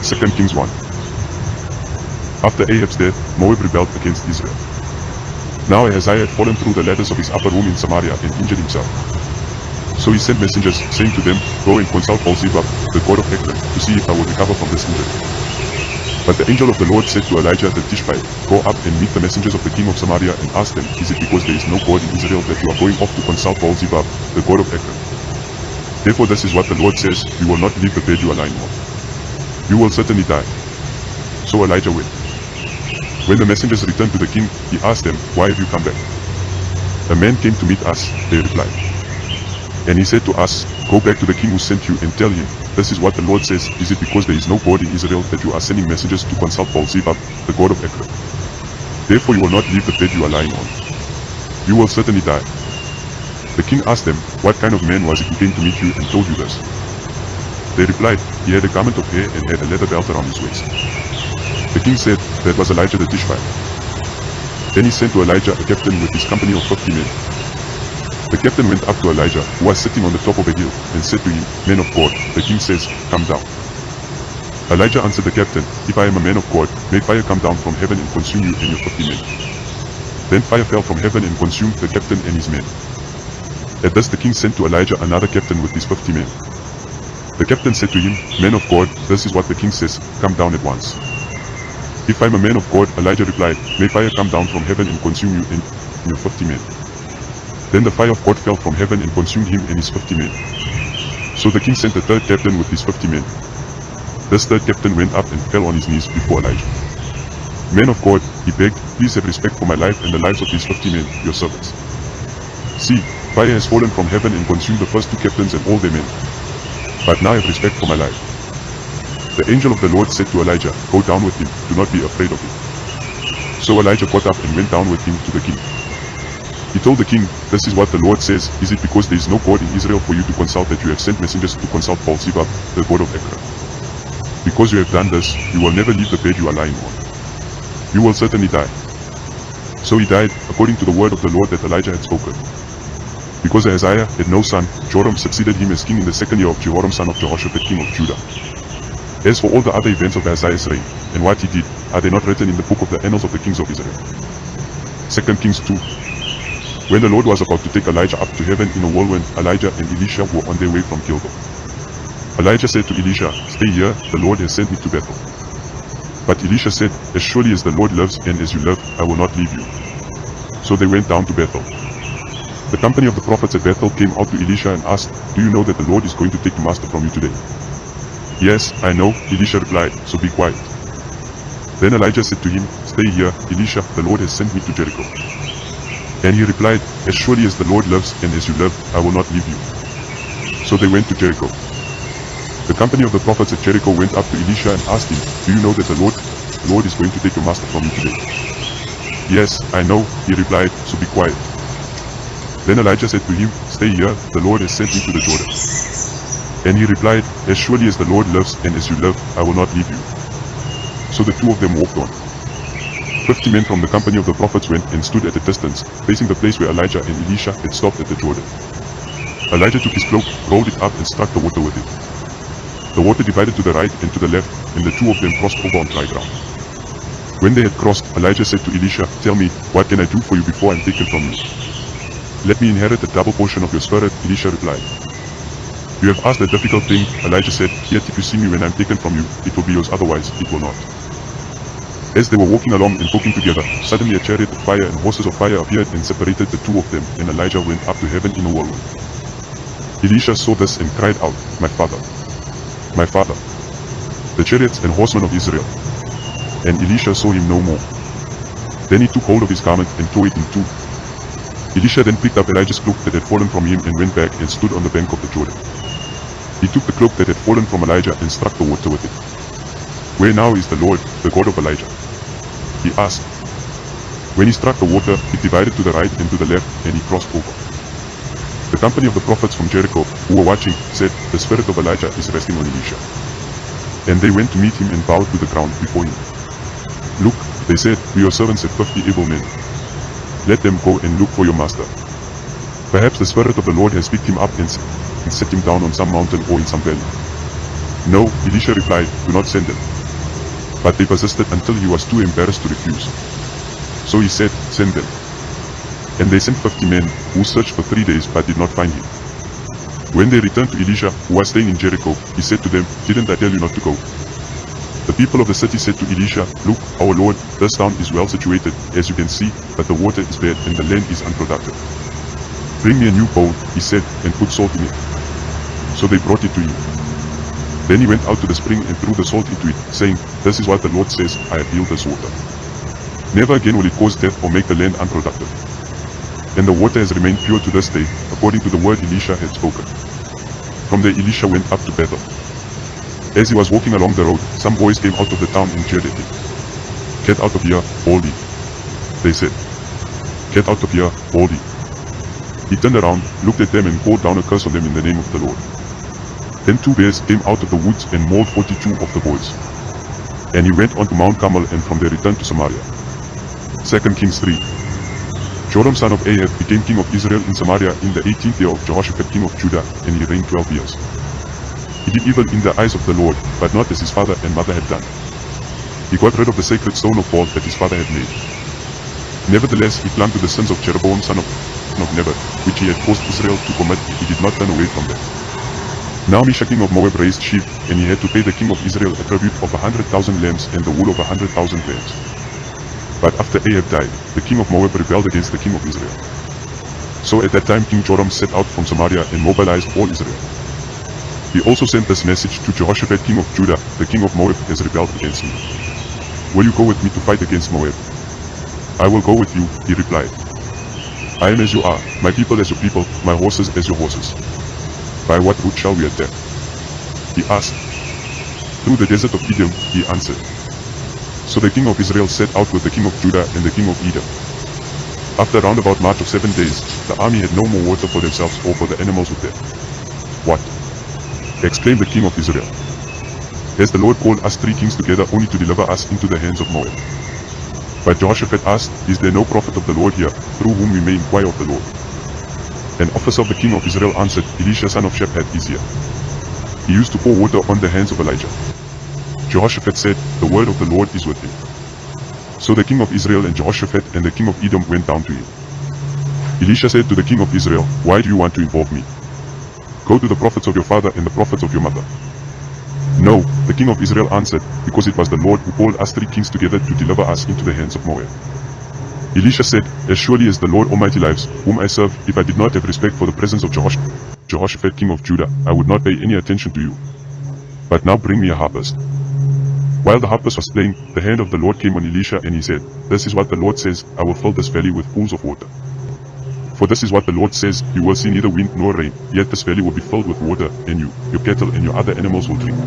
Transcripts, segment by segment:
2 Kings 1. After Ahab's death, Moab rebelled against Israel. Now Ahaziah had fallen through the ladders of his upper room in Samaria and injured himself. So he sent messengers, saying to them, Go and consult Baal-zebub, the god of Ekron, to see if I will recover from this injury. But the angel of the Lord said to Elijah the Tishbite, Go up and meet the messengers of the king of Samaria and ask them, Is it because there is no God in Israel that you are going off to consult Baal-zebub, the god of Ekron? Therefore this is what the Lord says, You will not leave the bed you are lying on. You will certainly die. So Elijah went. When the messengers returned to the king, he asked them, Why have you come back? A man came to meet us, they replied. And he said to us, Go back to the king who sent you and tell him, This is what the Lord says, Is it because there is no God in Israel that you are sending messengers to consult Baal-zebub, the god of Ekron? Therefore you will not leave the bed you are lying on. You will certainly die. The king asked them, What kind of man was it who came to meet you and told you this? They replied, He had a garment of hair and had a leather belt around his waist. The king said, That was Elijah the Tishbite. Then he sent to Elijah a captain with his company of 50 men. The captain went up to Elijah, who was sitting on the top of a hill, and said to him, Man of God, the king says, Come down. Elijah answered the captain, If I am a man of God, may fire come down from heaven and consume you and your 50 men. Then fire fell from heaven and consumed the captain and his men. At this the king sent to Elijah another captain with his 50 men. The captain said to him, Man of God, this is what the king says, Come down at once. If I am a man of God, Elijah replied, May fire come down from heaven and consume you and your 50 men. Then the fire of God fell from heaven and consumed him and his 50 men. So the king sent a third captain with his 50 men. This third captain went up and fell on his knees before Elijah. Man of God, he begged, Please have respect for my life and the lives of these 50 men, your servants. See, fire has fallen from heaven and consumed the first two captains and all their men. But now I have respect for my life. The angel of the Lord said to Elijah, Go down with him, do not be afraid of him. So Elijah got up and went down with him to the king. He told the king, This is what the Lord says, Is it because there is no God in Israel for you to consult that you have sent messengers to consult Baal-zebub, the god of Ekron? Because you have done this, you will never leave the bed you are lying on. You will certainly die. So he died, according to the word of the Lord that Elijah had spoken. Because Ahaziah had no son, Joram succeeded him as king in the second year of Jehoram son of Jehoshaphat king of Judah. As for all the other events of Ahaziah's reign, and what he did, are they not written in the book of the annals of the kings of Israel? 2 Kings 2. When the Lord was about to take Elijah up to heaven in a whirlwind, Elijah and Elisha were on their way from Gilgal. Elijah said to Elisha, Stay here, the Lord has sent me to Bethel. But Elisha said, As surely as the Lord lives and as you live, I will not leave you. So they went down to Bethel. The company of the prophets at Bethel came out to Elisha and asked, Do you know that the Lord is going to take the master from you today? Yes, I know, Elisha replied, so be quiet. Then Elijah said to him, Stay here, Elisha, the Lord has sent me to Jericho. And he replied, As surely as the Lord lives and as you live, I will not leave you. So they went to Jericho. The company of the prophets at Jericho went up to Elisha and asked him, Do you know that the Lord is going to take your master from you today? Yes, I know, he replied, so be quiet. Then Elijah said to him, Stay here, the Lord has sent me to the Jordan. And he replied, As surely as the Lord lives and as you live, I will not leave you. So the two of them walked on. 50 men from the company of the prophets went and stood at a distance, facing the place where Elijah and Elisha had stopped at the Jordan. Elijah took his cloak, rolled it up and struck the water with it. The water divided to the right and to the left, and the two of them crossed over on dry ground. When they had crossed, Elijah said to Elisha, Tell me, what can I do for you before I am taken from you? Let me inherit a double portion of your spirit, Elisha replied. You have asked a difficult thing, Elijah said, Yet if you see me when I am taken from you, it will be yours, otherwise it will not. As they were walking along and talking together, suddenly a chariot of fire and horses of fire appeared and separated the two of them, and Elijah went up to heaven in a whirlwind. Elisha saw this and cried out, My father! My father! The chariots and horsemen of Israel! And Elisha saw him no more. Then he took hold of his garment and tore it in two. Elisha then picked up Elijah's cloak that had fallen from him and went back and stood on the bank of the Jordan. He took the cloak that had fallen from Elijah and struck the water with it. Where now is the Lord, the God of Elijah? He asked. When he struck the water, it divided to the right and to the left, and he crossed over. The company of the prophets from Jericho, who were watching, said, The spirit of Elijah is resting on Elisha. And they went to meet him and bowed to the ground before him. Look, they said, We your servants have 50 able men. Let them go and look for your master. Perhaps the spirit of the Lord has picked him up and set him down on some mountain or in some valley. No, Elisha replied, do not send them. But they persisted until he was too embarrassed to refuse. So he said, send them. And they sent 50 men, who searched for 3 days but did not find him. When they returned to Elisha, who was staying in Jericho, he said to them, didn't I tell you not to go? The people of the city said to Elisha, look, our Lord, this town is well situated, as you can see, but the water is bad and the land is unproductive. Bring me a new bowl, he said, and put salt in it. So they brought it to him. Then he went out to the spring and threw the salt into it, saying, this is what the Lord says, I have healed this water. Never again will it cause death or make the land unproductive. And the water has remained pure to this day, according to the word Elisha had spoken. From there Elisha went up to Bethel. As he was walking along the road, some boys came out of the town and jeered at him. Get out of here, Baldy, they said. Get out of here, Baldy. He turned around, looked at them and called down a curse on them in the name of the Lord. Then 2 bears came out of the woods and mauled 42 of the boys. And he went on to Mount Carmel and from there returned to Samaria. 2 Kings 3. Joram son of Ahab became king of Israel in Samaria in the 18th year of Jehoshaphat king of Judah, and he reigned 12 years. He did evil in the eyes of the Lord, but not as his father and mother had done. He got rid of the sacred stone of Baal that his father had made. Nevertheless, he clung to the sins of Jeroboam son of Nebat, which he had caused Israel to commit. He did not turn away from them. Now Misha king of Moab raised sheep, and he had to pay the king of Israel a tribute of 100,000 lambs and the wool of 100,000 rams. But after Ahab died, the king of Moab rebelled against the king of Israel. So at that time King Joram set out from Samaria and mobilized all Israel. He also sent this message to Jehoshaphat king of Judah, the king of Moab has rebelled against me. Will you go with me to fight against Moab? I will go with you, he replied. I am as you are, my people as your people, my horses as your horses. By what route shall we attack? He asked. Through the desert of Edom, he answered. So the king of Israel set out with the king of Judah and the king of Edom. After a roundabout march of 7 days, the army had no more water for themselves or for the animals with them. What? Exclaimed the king of Israel. Has the Lord called us 3 kings together only to deliver us into the hands of Moab? But Jehoshaphat asked, is there no prophet of the Lord here, through whom we may inquire of the Lord? An officer of the king of Israel answered, Elisha son of Shaphat is here. He used to pour water on the hands of Elijah. Jehoshaphat said, the word of the Lord is with him. So the king of Israel and Jehoshaphat and the king of Edom went down to him. Elisha said to the king of Israel, why do you want to involve me? Go to the prophets of your father and the prophets of your mother. No, the king of Israel answered, because it was the Lord who called us 3 kings together to deliver us into the hands of Moab. Elisha said, as surely as the Lord Almighty lives, whom I serve, if I did not have respect for the presence of Jehoshaphat king of Judah, I would not pay any attention to you. But now bring me a harpist. While the harpist was playing, the hand of the Lord came on Elisha and he said, this is what the Lord says, I will fill this valley with pools of water. For this is what the Lord says, you will see neither wind nor rain, yet this valley will be filled with water, and you, your cattle and your other animals will drink.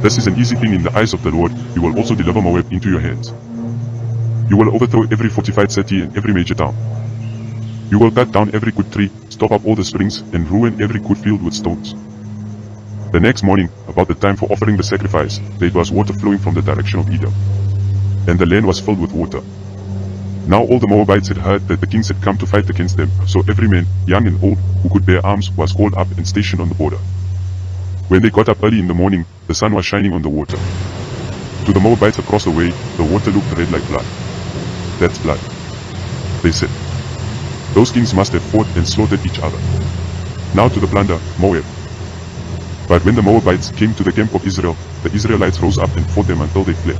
This is an easy thing in the eyes of the Lord, he will also deliver Moab into your hands. You will overthrow every fortified city and every major town. You will cut down every good tree, stop up all the springs, and ruin every good field with stones. The next morning, about the time for offering the sacrifice, there was water flowing from the direction of Edom. And the land was filled with water. Now all the Moabites had heard that the kings had come to fight against them, so every man, young and old, who could bear arms was called up and stationed on the border. When they got up early in the morning, the sun was shining on the water. To the Moabites across the way, the water looked red like blood. That's blood, they said. Those kings must have fought and slaughtered each other. Now to the plunder, Moab. But when the Moabites came to the camp of Israel, the Israelites rose up and fought them until they fled.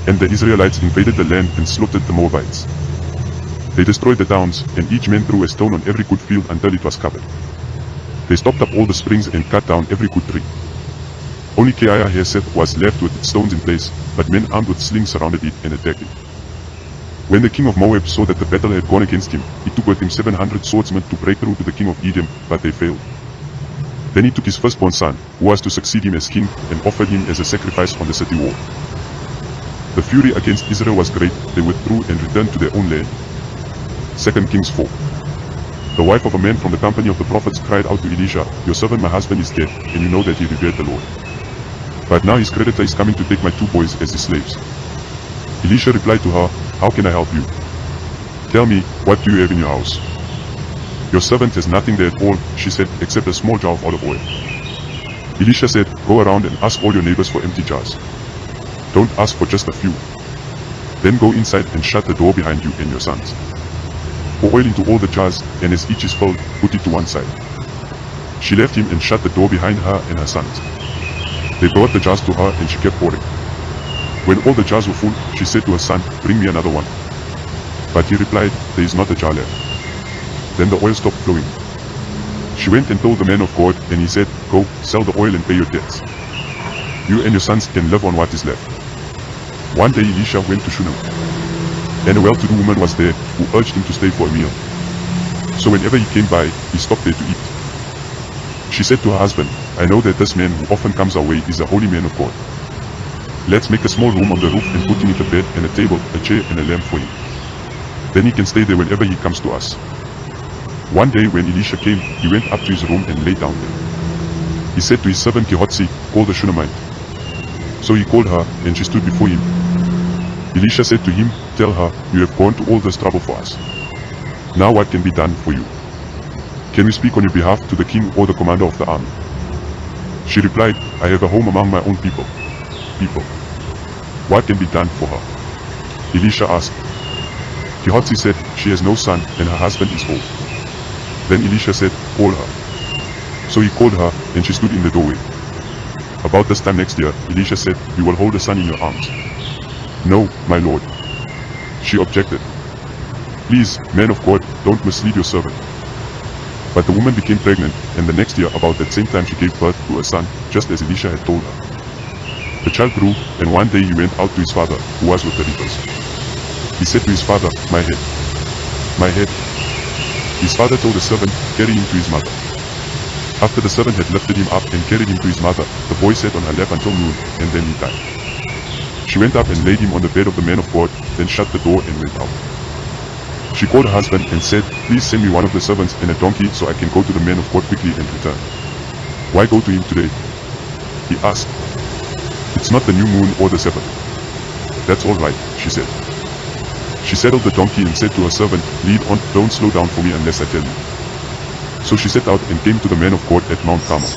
And the Israelites invaded the land and slaughtered the Moabites. They destroyed the towns, and each man threw a stone on every good field until it was covered. They stopped up all the springs and cut down every good tree. Only Keiah-Hareseth was left with its stones in place, but men armed with slings surrounded it and attacked it. When the king of Moab saw that the battle had gone against him, he took with him 700 swordsmen to break through to the king of Edom, but they failed. Then he took his firstborn son, who was to succeed him as king, and offered him as a sacrifice on the city wall. The fury against Israel was great, they withdrew and returned to their own land. 2 Kings 4. The wife of a man from the company of the prophets cried out to Elisha, your servant my husband is dead, and you know that he revered the Lord. But now his creditor is coming to take my 2 boys as his slaves. Elisha replied to her, how can I help you? Tell me, what do you have in your house? Your servant has nothing there at all, she said, except a small jar of olive oil. Elisha said, "Go around and ask all your neighbors for empty jars. Don't ask for just a few. Then go inside and shut the door behind you and your sons. Pour oil into all the jars, and as each is filled, put it to one side." She left him and shut the door behind her and her sons. They brought the jars to her and she kept pouring. When all the jars were full, she said to her son, "Bring me another one." But he replied, "There is not a jar left." Then the oil stopped flowing. She went and told the man of God, and he said, "Go, sell the oil and pay your debts. You and your sons can live on what is left." One day Elisha went to Shunem, and a well-to-do woman was there who urged him to stay for a meal. So whenever he came by, he stopped there to eat. She said to her husband, "I know that this man who often comes our way is a holy man of God. Let's make a small room on the roof and put in it a bed and a table, a chair and a lamp for him. Then he can stay there whenever he comes to us." One day when Elisha came, he went up to his room and lay down there. He said to his servant Gehazi, "Call the Shunammite." So he called her, and she stood before him. Elisha said to him, "Tell her, you have gone to all this trouble for us. Now what can be done for you? Can we speak on your behalf to the king or the commander of the army?" She replied, "I have a home among my own people. What can be done for her?" Elisha asked. Gehazi said, "She has no son and her husband is old." Then Elisha said, "Call her." So he called her, and she stood in the doorway. About this time next year, Elisha said, "You will hold a son in your arms." "No, my lord." She objected. "Please, man of God, don't mislead your servant." But the woman became pregnant, and the next year about that same time she gave birth to a son, just as Elisha had told her. The child grew, and one day he went out to his father, who was with the reapers. He said to his father, "My head, my head." His father told the servant, "Carry him to his mother." After the servant had lifted him up and carried him to his mother, the boy sat on her lap until noon, and then he died. She went up and laid him on the bed of the man of God, then shut the door and went out. She called her husband and said, "Please send me one of the servants and a donkey so I can go to the man of God quickly and return." "Why go to him today?" he asked. "It's not the new moon or the Sabbath." "That's all right," she said. She saddled the donkey and said to her servant, "Lead on, don't slow down for me unless I tell you." So she set out and came to the man of God at Mount Carmel.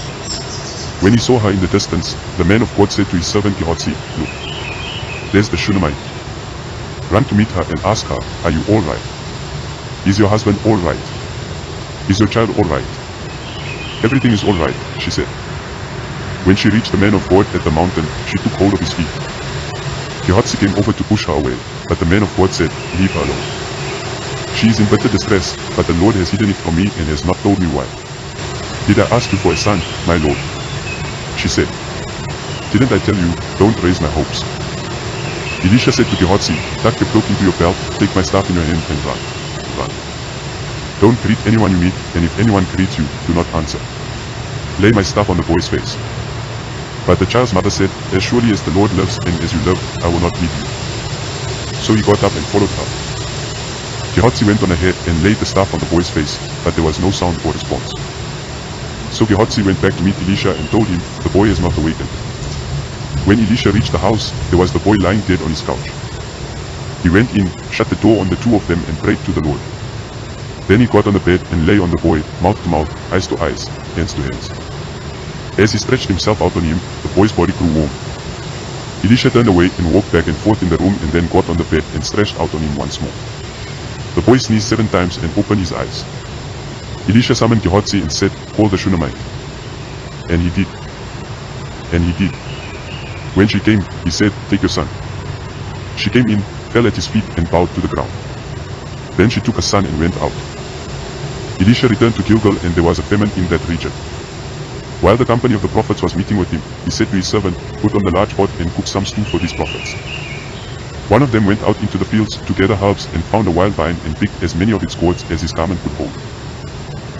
When he saw her in the distance, the man of God said to his servant Gehazi, "Look, there's the Shunammite. Run to meet her and ask her, 'Are you all right? Is your husband all right? Is your child all right?'" "Everything is all right," she said. When she reached the man of God at the mountain, she took hold of his feet. Gehazi came over to push her away, but the man of God said, "Leave her alone. She is in bitter distress, but the Lord has hidden it from me and has not told me why." "Did I ask you for a son, my Lord?" she said. "Didn't I tell you, don't raise my hopes?" Elisha said to Gehazi, "Tuck your cloak into your belt, take my staff in your hand and run. Run. Don't greet anyone you meet, and if anyone greets you, do not answer. Lay my staff on the boy's face." But the child's mother said, "As surely as the Lord lives and as you live, I will not leave you." So he got up and followed her. Gehazi went on ahead and laid the staff on the boy's face, but there was no sound or response. So Gehazi went back to meet Elisha and told him, "The boy is not awakened." When Elisha reached the house, there was the boy lying dead on his couch. He went in, shut the door on the two of them and prayed to the Lord. Then he got on the bed and lay on the boy, mouth to mouth, eyes to eyes, hands to hands. As he stretched himself out on him, the boy's body grew warm. Elisha turned away and walked back and forth in the room and then got on the bed and stretched out on him once more. The boy sneezed 7 times and opened his eyes. Elisha summoned Gehazi and said, "Call the Shunammite." And he did. And he did. When she came, he said, "Take your son." She came in, fell at his feet and bowed to the ground. Then she took her son and went out. Elisha returned to Gilgal, and there was a famine in that region. While the company of the prophets was meeting with him, he said to his servant, "Put on the large pot and cook some stew for these prophets." One of them went out into the fields to gather herbs and found a wild vine and picked as many of its gourds as his garment could hold.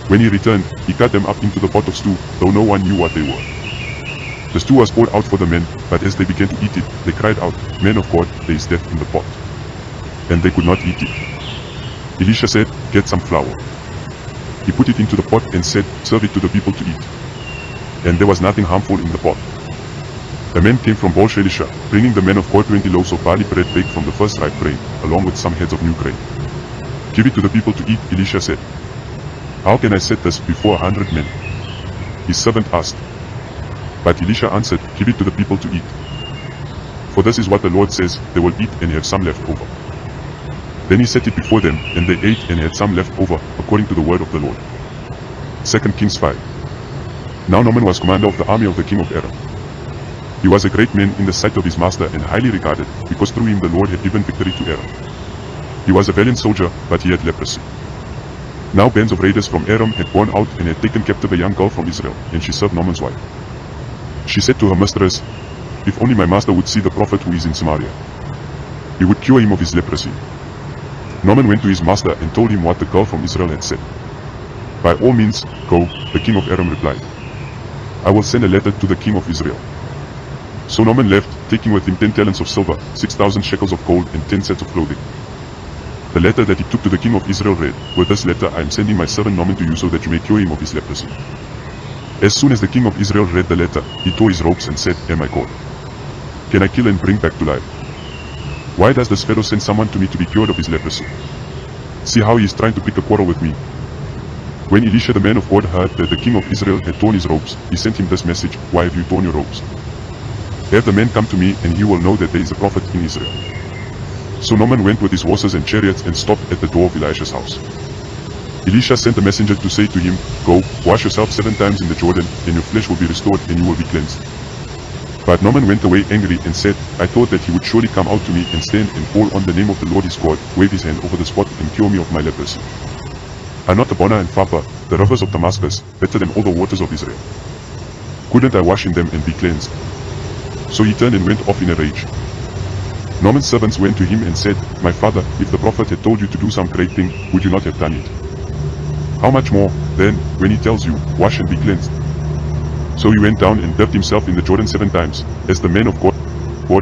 When he returned, he cut them up into the pot of stew, though no one knew what they were. The stew was poured out for the men, but as they began to eat it, they cried out, "Men of God, there is death in the pot." And they could not eat it. Elisha said, "Get some flour." He put it into the pot and said, "Serve it to the people to eat." And there was nothing harmful in the pot. A man came from Baal Shalisha, bringing the men of God 20 loaves of barley bread baked from the first ripe grain, along with some heads of new grain. "Give it to the people to eat," Elisha said. "How can I set this before 100 men?" His servant asked. But Elisha answered, give it to the people to eat. For this is what the Lord says, they will eat and have some left over. Then he set it before them, and they ate and had some left over, according to the word of the Lord. 2 Kings 5. Now Naaman was commander of the army of the king of Aram. He was a great man in the sight of his master and highly regarded, because through him the Lord had given victory to Aram. He was a valiant soldier, but he had leprosy. Now bands of raiders from Aram had gone out and had taken captive a young girl from Israel, and she served Naaman's wife. She said to her mistress, if only my master would see the prophet who is in Samaria. He would cure him of his leprosy. Naaman went to his master and told him what the girl from Israel had said. By all means, go, the king of Aram replied. I will send a letter to the king of Israel. So Naaman left, taking with him 10 talents of silver, 6,000 shekels of gold, and 10 sets of clothing. The letter that he took to the king of Israel read, with this letter I am sending my servant Naaman to you so that you may cure him of his leprosy. As soon as the king of Israel read the letter, he tore his robes and said, Oh my God, can I kill and bring back to life? Why does this Pharaoh send someone to me to be cured of his leprosy? See how he is trying to pick a quarrel with me. When Elisha the man of God heard that the king of Israel had torn his robes, he sent him this message, Why have you torn your robes? Have the man come to me, and he will know that there is a prophet in Israel. So Naaman went with his horses and chariots and stopped at the door of Elisha's house. Elisha sent a messenger to say to him, Go, wash yourself 7 times in the Jordan, and your flesh will be restored and you will be cleansed. But Naaman went away angry and said, I thought that he would surely come out to me and stand and call on the name of the Lord his God, wave his hand over the spot and cure me of my leprosy. Are not Abana and Pharpar, the rivers of Damascus, better than all the waters of Israel? Couldn't I wash in them and be cleansed? So he turned and went off in a rage. Naaman's servants went to him and said, My father, if the prophet had told you to do some great thing, would you not have done it? How much more, then, when he tells you, wash and be cleansed? So he went down and dipped himself in the Jordan 7 times, as the man of God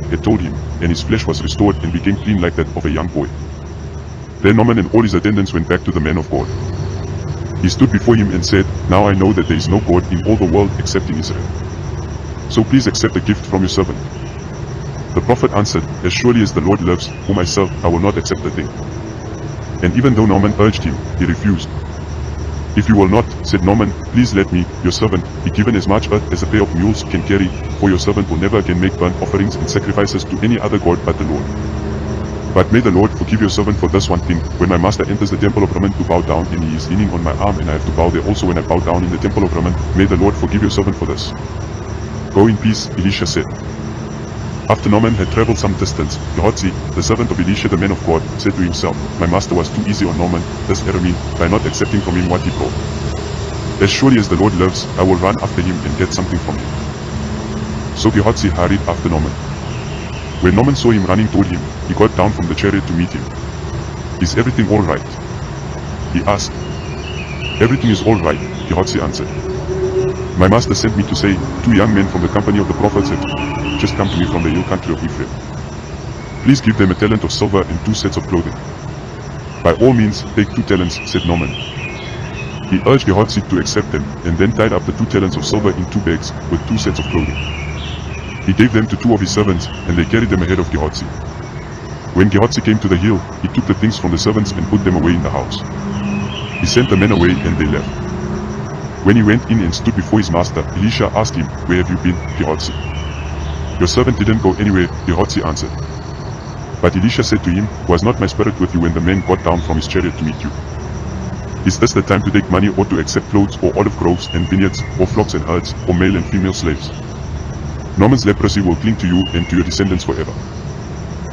had told him, and his flesh was restored and became clean like that of a young boy. Then Naaman and all his attendants went back to the man of God. He stood before him and said, Now I know that there is no God in all the world except in Israel. So please accept a gift from your servant. The prophet answered, As surely as the Lord lives, whom I serve, I will not accept the thing. And even though Naaman urged him, he refused. If you will not, said Naaman, please let me, your servant, be given as much earth as a pair of mules can carry, for your servant will never again make burnt offerings and sacrifices to any other god but the Lord. But may the Lord forgive your servant for this one thing, when my master enters the temple of Rimmon to bow down, and he is leaning on my arm, and I have to bow there also when I bow down in the temple of Rimmon, may the Lord forgive your servant for this. Go in peace, Elisha said. After Naaman had traveled some distance, Gehazi, the servant of Elisha the man of God, said to himself, My master was too easy on Naaman, this Aramean, by not accepting from him what he brought. As surely as the Lord lives, I will run after him and get something from him. So Gehazi hurried after Naaman. When Naaman saw him running toward him, he got down from the chariot to meet him. Is everything all right? He asked. Everything is all right, Gehazi answered. My master sent me to say, 2 young men from the company of the prophets have just come to me from the hill country of Ephraim. Please give them a talent of silver and 2 sets of clothing. By all means, take 2 talents, said Naaman. He urged Gehazi to accept them, and then tied up the 2 talents of silver in 2 bags, with 2 sets of clothing. He gave them to 2 of his servants, and they carried them ahead of Gehazi. When Gehazi came to the hill, he took the things from the servants and put them away in the house. He sent the men away, and they left. When he went in and stood before his master, Elisha asked him, Where have you been, Gehazi? Your servant didn't go anywhere, Gehazi answered. But Elisha said to him, Was not my spirit with you when the man got down from his chariot to meet you? Is this the time to take money or to accept clothes or olive groves and vineyards or flocks and herds or male and female slaves? Naaman's leprosy will cling to you and to your descendants forever.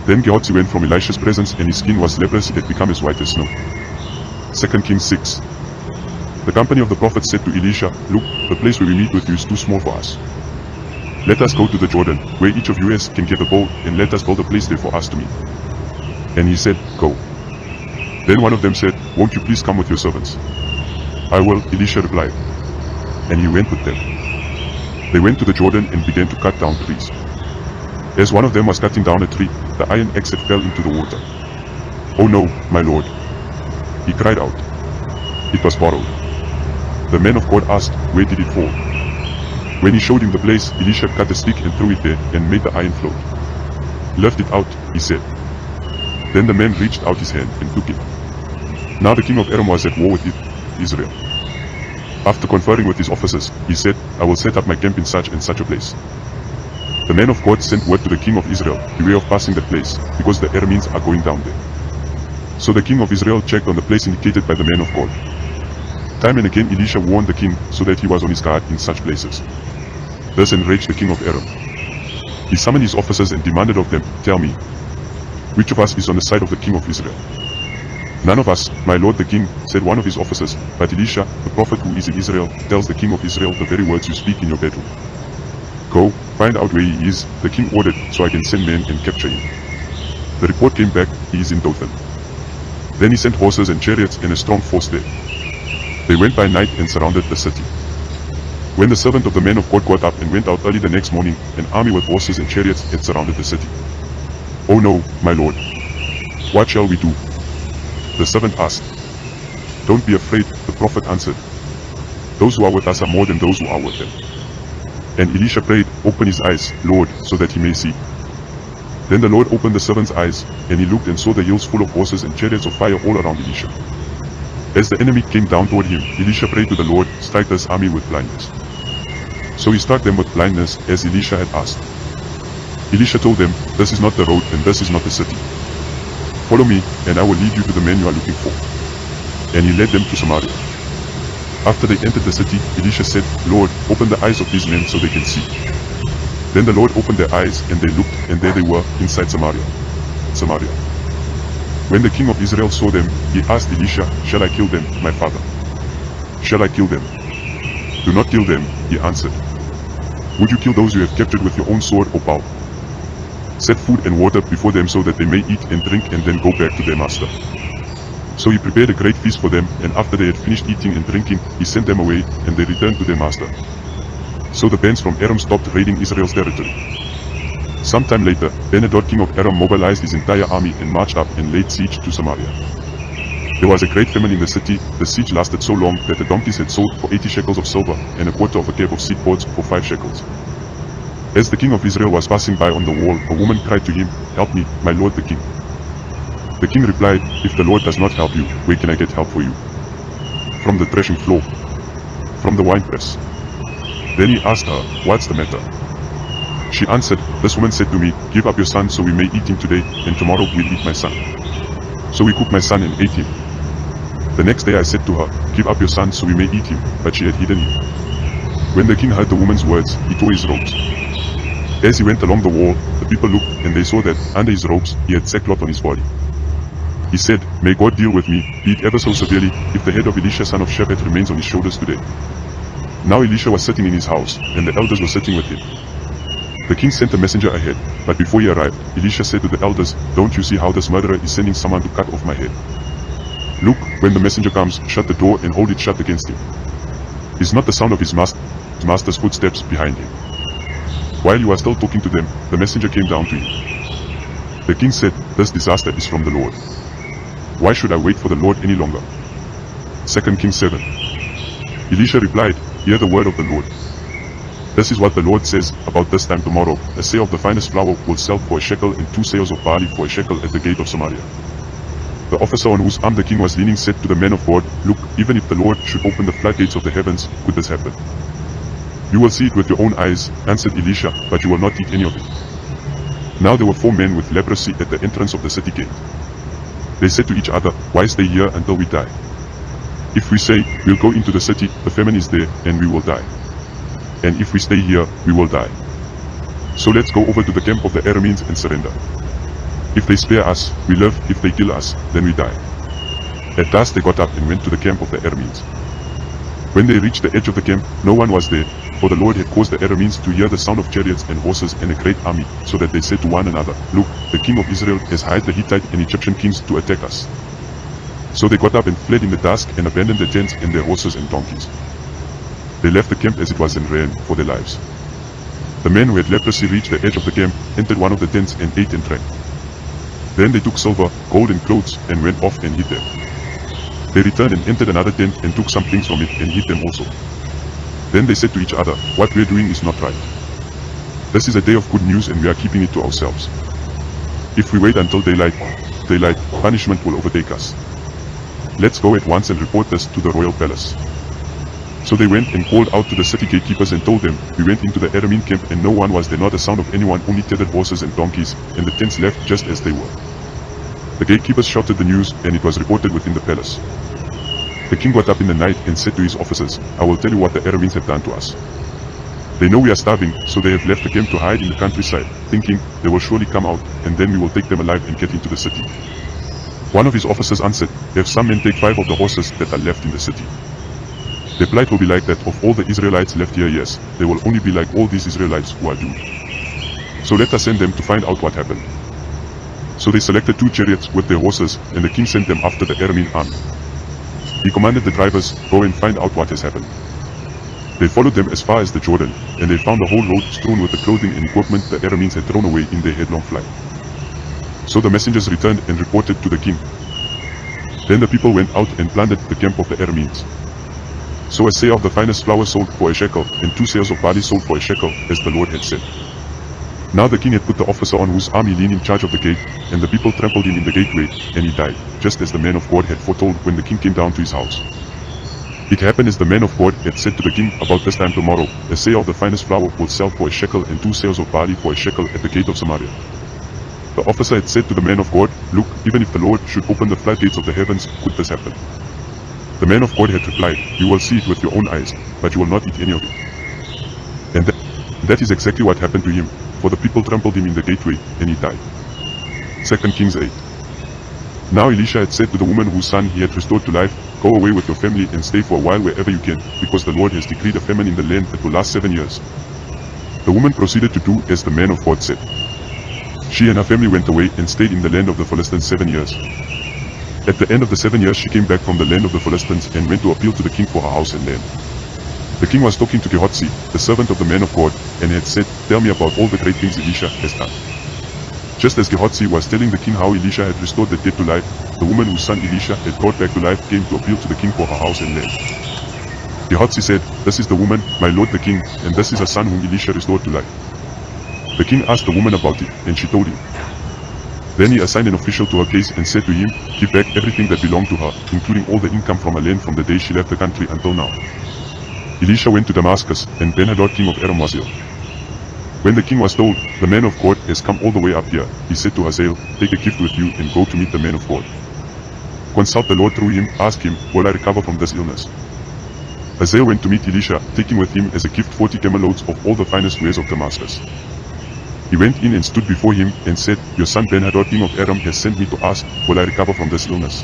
Then Gehazi went from Elisha's presence, and his skin was leprous, it had become as white as snow. 2 Kings 6. The company of the prophets said to Elisha, Look, the place where we meet with you is too small for us. Let us go to the Jordan, where each of you can get a bow, and let us build a place there for us to meet. And he said, Go. Then one of them said, Won't you please come with your servants? I will, Elisha replied. And he went with them. They went to the Jordan and began to cut down trees. As one of them was cutting down a tree, the iron axe fell into the water. Oh no, my lord, he cried out. It was borrowed. The man of God asked, Where did it fall? When he showed him the place, Elisha cut a stick and threw it there, and made the iron float. Lift it out, he said. Then the man reached out his hand and took it. Now the king of Aram was at war with Israel. After conferring with his officers, he said, I will set up my camp in such and such a place. The man of God sent word to the king of Israel, beware of passing that place, because the Arameans are going down there. So the king of Israel checked on the place indicated by the man of God. Time and again Elisha warned the king, so that he was on his guard in such places. Thus enraged the king of Aram. He summoned his officers and demanded of them, tell me, which of us is on the side of the king of Israel? None of us, my lord the king, said one of his officers, but Elisha, the prophet who is in Israel, tells the king of Israel the very words you speak in your bedroom. Go, find out where he is, the king ordered, so I can send men and capture him. The report came back, he is in Dothan. Then he sent horses and chariots and a strong force there. They went by night and surrounded the city. When the servant of the man of God got up and went out early the next morning, an army with horses and chariots had surrounded the city. Oh no, my lord. What shall we do? The servant asked. Don't be afraid, the prophet answered. Those who are with us are more than those who are with them. And Elisha prayed, open his eyes, Lord, so that he may see. Then the Lord opened the servant's eyes, and he looked and saw the hills full of horses and chariots of fire all around Elisha. As the enemy came down toward him, Elisha prayed to the Lord, strike this army with blindness. So he struck them with blindness, as Elisha had asked. Elisha told them, this is not the road and this is not the city. Follow me, and I will lead you to the men you are looking for. And he led them to Samaria. After they entered the city, Elisha said, Lord, open the eyes of these men so they can see. Then the Lord opened their eyes, and they looked, and there they were, inside Samaria. When the king of Israel saw them, he asked Elisha, shall I kill them, my father? Shall I kill them? Do not kill them, he answered. Would you kill those you have captured with your own sword or bow? Set food and water before them so that they may eat and drink and then go back to their master. So he prepared a great feast for them, and after they had finished eating and drinking, he sent them away, and they returned to their master. So the bands from Aram stopped raiding Israel's territory. Sometime later, Ben-Hadad king of Aram mobilized his entire army and marched up and laid siege to Samaria. There was a great famine in the city. The siege lasted so long that the donkeys had sold for 80 shekels of silver, and a quarter of a cab of seed pods for 5 shekels. As the king of Israel was passing by on the wall, a woman cried to him, help me, my lord the king. The king replied, if the Lord does not help you, where can I get help for you? From the threshing floor. From the winepress. Then he asked her, what's the matter? She answered, this woman said to me, give up your son so we may eat him today, and tomorrow we'll eat my son. So we cooked my son and ate him. The next day I said to her, give up your son so we may eat him, but she had hidden him. When the king heard the woman's words, he tore his robes. As he went along the wall, the people looked, and they saw that, under his robes, he had sackcloth on his body. He said, may God deal with me, be it ever so severely, if the head of Elisha son of Shaphat remains on his shoulders today. Now Elisha was sitting in his house, and the elders were sitting with him. The king sent a messenger ahead, but before he arrived, Elisha said to the elders, don't you see how this murderer is sending someone to cut off my head? Look, when the messenger comes, shut the door and hold it shut against him. Is not the sound of his master's footsteps behind him? While he was still talking to them, the messenger came down to him. The king said, this disaster is from the Lord. Why should I wait for the Lord any longer? 2 Kings 7. Elisha replied, hear the word of the Lord. This is what the Lord says, about this time tomorrow, a seah of the finest flour will sell for a shekel and 2 seahs of barley for a shekel at the gate of Samaria. The officer on whose arm the king was leaning said to the man of God, look, even if the Lord should open the floodgates of the heavens, could this happen? You will see it with your own eyes, answered Elisha, but you will not eat any of it. Now there were 4 men with leprosy at the entrance of the city gate. They said to each other, why stay here until we die? If we say, we'll go into the city, the famine is there, and we will die. And if we stay here, we will die. So let's go over to the camp of the Arameans and surrender. If they spare us, we live. If they kill us, then we die. At dusk they got up and went to the camp of the Arameans. When they reached the edge of the camp, no one was there, for the Lord had caused the Arameans to hear the sound of chariots and horses and a great army, so that they said to one another, look, the king of Israel has hired the Hittite and Egyptian kings to attack us. So they got up and fled in the dusk and abandoned their tents and their horses and donkeys. They left the camp as it was and ran for their lives. The men who had leprosy reached the edge of the camp, entered one of the tents and ate and drank. Then they took silver, gold and clothes and went off and hid them. They returned and entered another tent and took some things from it and hid them also. Then they said to each other, what we are doing is not right. This is a day of good news and we are keeping it to ourselves. If we wait until daylight, punishment will overtake us. Let's go at once and report this to the royal palace. So they went and called out to the city gatekeepers and told them, "We went into the Aramean camp and no one was there, not a sound of anyone, only tethered horses and donkeys, and the tents left just as they were." The gatekeepers shouted the news, and it was reported within the palace. The king got up in the night and said to his officers, "I will tell you what the Arameans have done to us. They know we are starving, so they have left the camp to hide in the countryside, thinking they will surely come out, and then we will take them alive and get into the city." One of his officers answered, "Have some men take 5 of the horses that are left in the city. Their plight will be like that of all the Israelites left here, yes, they will only be like all these Israelites who are doomed. So let us send them to find out what happened." So they selected 2 chariots with their horses, and the king sent them after the Aramean army. He commanded the drivers, "Go and find out what has happened." They followed them as far as the Jordan, and they found the whole road strewn with the clothing and equipment the Arameans had thrown away in their headlong flight. So the messengers returned and reported to the king. Then the people went out and plundered the camp of the Arameans. So a seah of the finest flour sold for a shekel, and 2 seahs of barley sold for a shekel, as the Lord had said. Now the king had put the officer on whose arm he leaned in charge of the gate, and the people trampled him in the gateway, and he died, just as the man of God had foretold when the king came down to his house. It happened as the man of God had said to the king, "About this time tomorrow, a seah of the finest flour will sell for a shekel, and 2 seahs of barley for a shekel at the gate of Samaria." The officer had said to the man of God, "Look, even if the Lord should open the floodgates of the heavens, could this happen?" The man of God had replied, "You will see it with your own eyes, but you will not eat any of it." And that is exactly what happened to him, for the people trampled him in the gateway, and he died. 2 Kings 8. Now Elisha had said to the woman whose son he had restored to life, "Go away with your family and stay for a while wherever you can, because the Lord has decreed a famine in the land that will last 7 years." The woman proceeded to do as the man of God said. She and her family went away and stayed in the land of the Philistines 7 years. At the end of the 7 years she came back from the land of the Philistines and went to appeal to the king for her house and land. The king was talking to Gehazi, the servant of the man of God, and had said, "Tell me about all the great things Elisha has done." Just as Gehazi was telling the king how Elisha had restored the dead to life, the woman whose son Elisha had brought back to life came to appeal to the king for her house and land. Gehazi said, "This is the woman, my lord the king, and this is her son whom Elisha restored to life." The king asked the woman about it, and she told him. Then he assigned an official to her case and said to him, "Give back everything that belonged to her, including all the income from her land from the day she left the country until now." Elisha went to Damascus, and Ben-Hadad king of Aram was ill. When the king was told, "The man of God has come all the way up here," he said to Hazael, "Take a gift with you and go to meet the man of God. Consult the Lord through him, ask him, will I recover from this illness?" Hazael went to meet Elisha, taking with him as a gift 40 camel loads of all the finest wares of Damascus. He went in and stood before him and said, "Your son Ben-Hadad king of Aram has sent me to ask, will I recover from this illness?"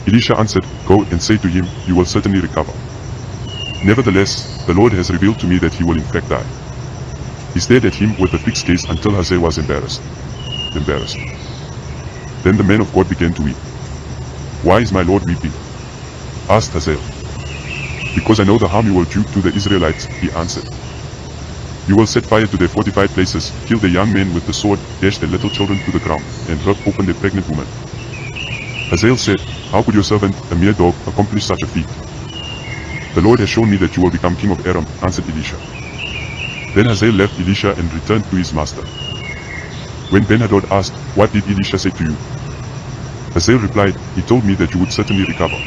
Elisha answered, "Go and say to him, you will certainly recover. Nevertheless, the Lord has revealed to me that he will in fact die." He stared at him with a fixed gaze until Hazael was embarrassed. Then the man of God began to weep. "Why is my Lord weeping?" asked Hazael. "Because I know the harm you will do to the Israelites," he answered. "You will set fire to their fortified places, kill the young men with the sword, dash their little children to the ground, and rip open their pregnant women." Hazael said, "How could your servant, a mere dog, accomplish such a feat?" "The Lord has shown me that you will become king of Aram," answered Elisha. Then Hazael left Elisha and returned to his master. When Ben-Hadad asked, "What did Elisha say to you?" Hazael replied, "He told me that you would certainly recover."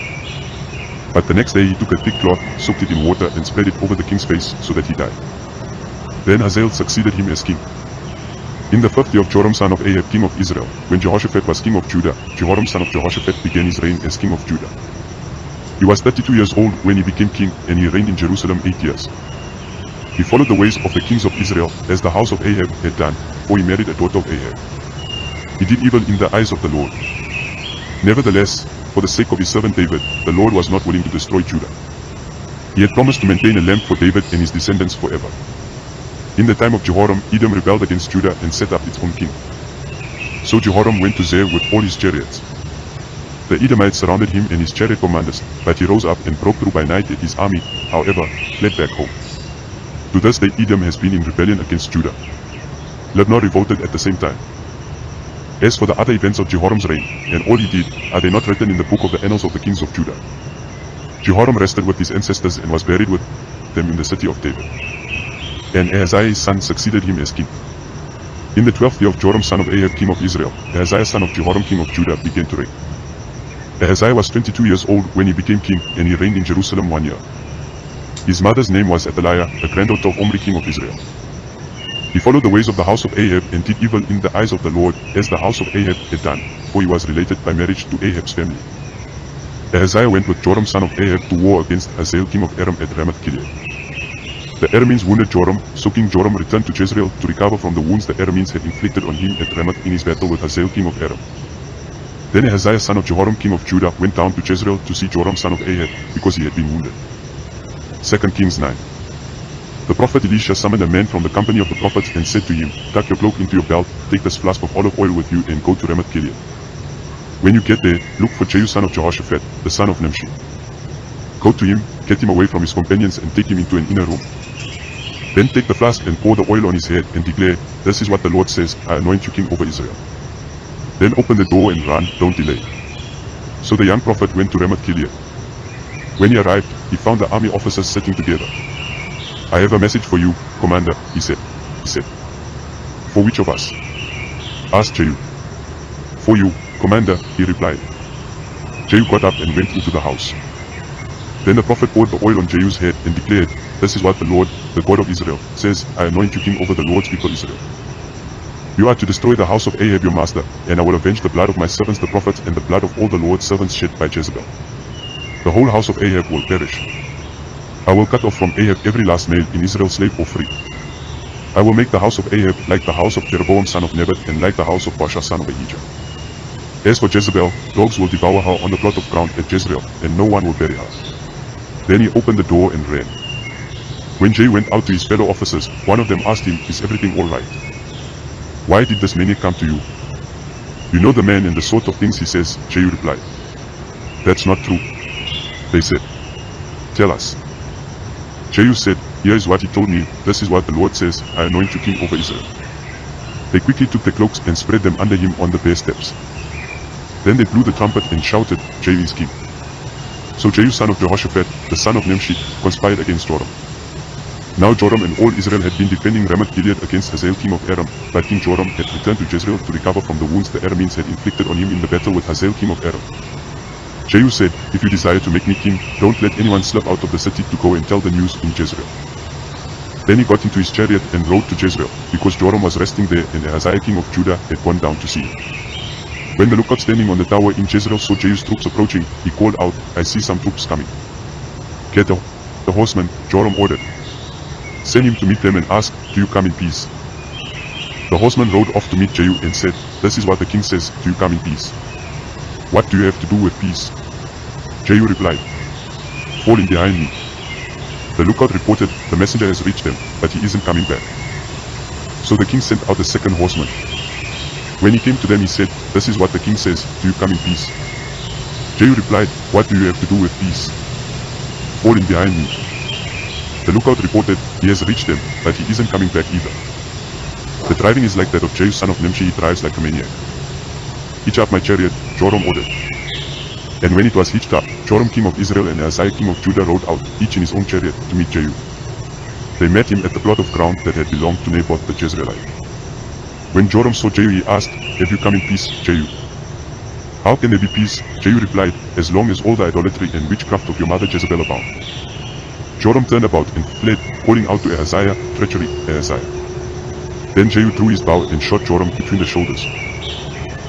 But the next day he took a thick cloth, soaked it in water, and spread it over the king's face so that he died. Then Hazael succeeded him as king. In the 5th year of Joram son of Ahab king of Israel, when Jehoshaphat was king of Judah, Jehoram son of Jehoshaphat began his reign as king of Judah. He was 32 years old when he became king, and he reigned in Jerusalem 8 years. He followed the ways of the kings of Israel, as the house of Ahab had done, for he married a daughter of Ahab. He did evil in the eyes of the Lord. Nevertheless, for the sake of his servant David, the Lord was not willing to destroy Judah. He had promised to maintain a lamp for David and his descendants forever. In the time of Jehoram, Edom rebelled against Judah and set up its own king. So Jehoram went to Zair with all his chariots. The Edomites surrounded him and his chariot commanders, but he rose up and broke through by night at his army, however, fled back home. To this day Edom has been in rebellion against Judah. Libnah revolted at the same time. As for the other events of Jehoram's reign, and all he did, are they not written in the book of the annals of the kings of Judah? Jehoram rested with his ancestors and was buried with them in the city of David. And Ahaziah his son succeeded him as king. In the 12th year of Joram son of Ahab king of Israel, Ahaziah son of Jehoram king of Judah began to reign. Ahaziah was 22 years old when he became king, and he reigned in Jerusalem 1 year. His mother's name was Athaliah, the granddaughter of Omri king of Israel. He followed the ways of the house of Ahab and did evil in the eyes of the Lord, as the house of Ahab had done, for he was related by marriage to Ahab's family. Ahaziah went with Joram son of Ahab to war against Hazael king of Aram at Ramoth Gilead. The Arameans wounded Joram, so King Joram returned to Jezreel to recover from the wounds the Arameans had inflicted on him at Ramoth in his battle with Hazael king of Aram. Then Ahaziah son of Jehoram king of Judah went down to Jezreel to see Joram son of Ahab, because he had been wounded. 2 Kings 9. The prophet Elisha summoned a man from the company of the prophets and said to him, "Tuck your cloak into your belt, take this flask of olive oil with you and go to Ramoth Gilead. When you get there, look for Jehu son of Jehoshaphat, the son of Nimshi. Go to him, get him away from his companions and take him into an inner room. Then take the flask and pour the oil on his head and declare, 'This is what the Lord says, I anoint you king over Israel.' Then open the door and run, don't delay." So the young prophet went to Ramoth Gilead. When he arrived, he found the army officers sitting together. "I have a message for you, commander," he said. "For which of us?" asked Jehu. "For you, commander," he replied. Jehu got up and went into the house. Then the prophet poured the oil on Jehu's head and declared, "This is what the Lord, the God of Israel, says, I anoint you king over the Lord's people Israel. You are to destroy the house of Ahab your master, and I will avenge the blood of my servants the prophets and the blood of all the Lord's servants shed by Jezebel. The whole house of Ahab will perish. I will cut off from Ahab every last male in Israel, slave or free. I will make the house of Ahab like the house of Jeroboam son of Nebat and like the house of Baasha son of Ahijah. As for Jezebel, dogs will devour her on the plot of ground at Jezreel, and no one will bury her." Then he opened the door and ran. When Jehu went out to his fellow officers, one of them asked him, "Is everything all right? Why did this maniac come to you?" "You know the man and the sort of things he says," Jehu replied. "That's not true," they said. "Tell us." Jehu said, "Here is what he told me, this is what the Lord says, I anoint you king over Israel." They quickly took the cloaks and spread them under him on the bare steps. Then they blew the trumpet and shouted, "Jehu is king." So Jehu son of Jehoshaphat, the son of Nimshi, conspired against Joram. Now Joram and all Israel had been defending Ramoth Gilead against Hazael king of Aram, but King Joram had returned to Jezreel to recover from the wounds the Arameans had inflicted on him in the battle with Hazael king of Aram. Jehu said, "If you desire to make me king, don't let anyone slip out of the city to go and tell the news in Jezreel." Then he got into his chariot and rode to Jezreel, because Joram was resting there and Ahaziah king of Judah had gone down to see him. When the lookout standing on the tower in Jezreel saw Jehu's troops approaching, he called out, "I see some troops coming." "Get the horseman," Joram ordered. "Send him to meet them and ask, 'Do you come in peace?'" The horseman rode off to meet Jehu and said, "This is what the king says, do you come in peace? What do you have to do with peace?" Jehu replied, "Fall in behind me." The lookout reported, "The messenger has reached them, but he isn't coming back." So the king sent out the second horseman. When he came to them he said, "This is what the king says, do you come in peace?" Jehu replied, "What do you have to do with peace? Fall in behind me." The lookout reported, "He has reached them, but he isn't coming back either." The driving is like that of Jehu son of Nimshi, he drives like a maniac. "Hitch up my chariot," Joram ordered. And when it was hitched up, Joram king of Israel and Ahaziah king of Judah rode out, each in his own chariot, to meet Jehu. They met him at the plot of ground that had belonged to Naboth the Jezreelite. When Joram saw Jehu he asked, "Have you come in peace, Jehu?" "How can there be peace?" Jehu replied, "as long as all the idolatry and witchcraft of your mother Jezebel abound." Joram turned about and fled, calling out to Ahaziah, "Treachery, Ahaziah." Then Jehu drew his bow and shot Joram between the shoulders.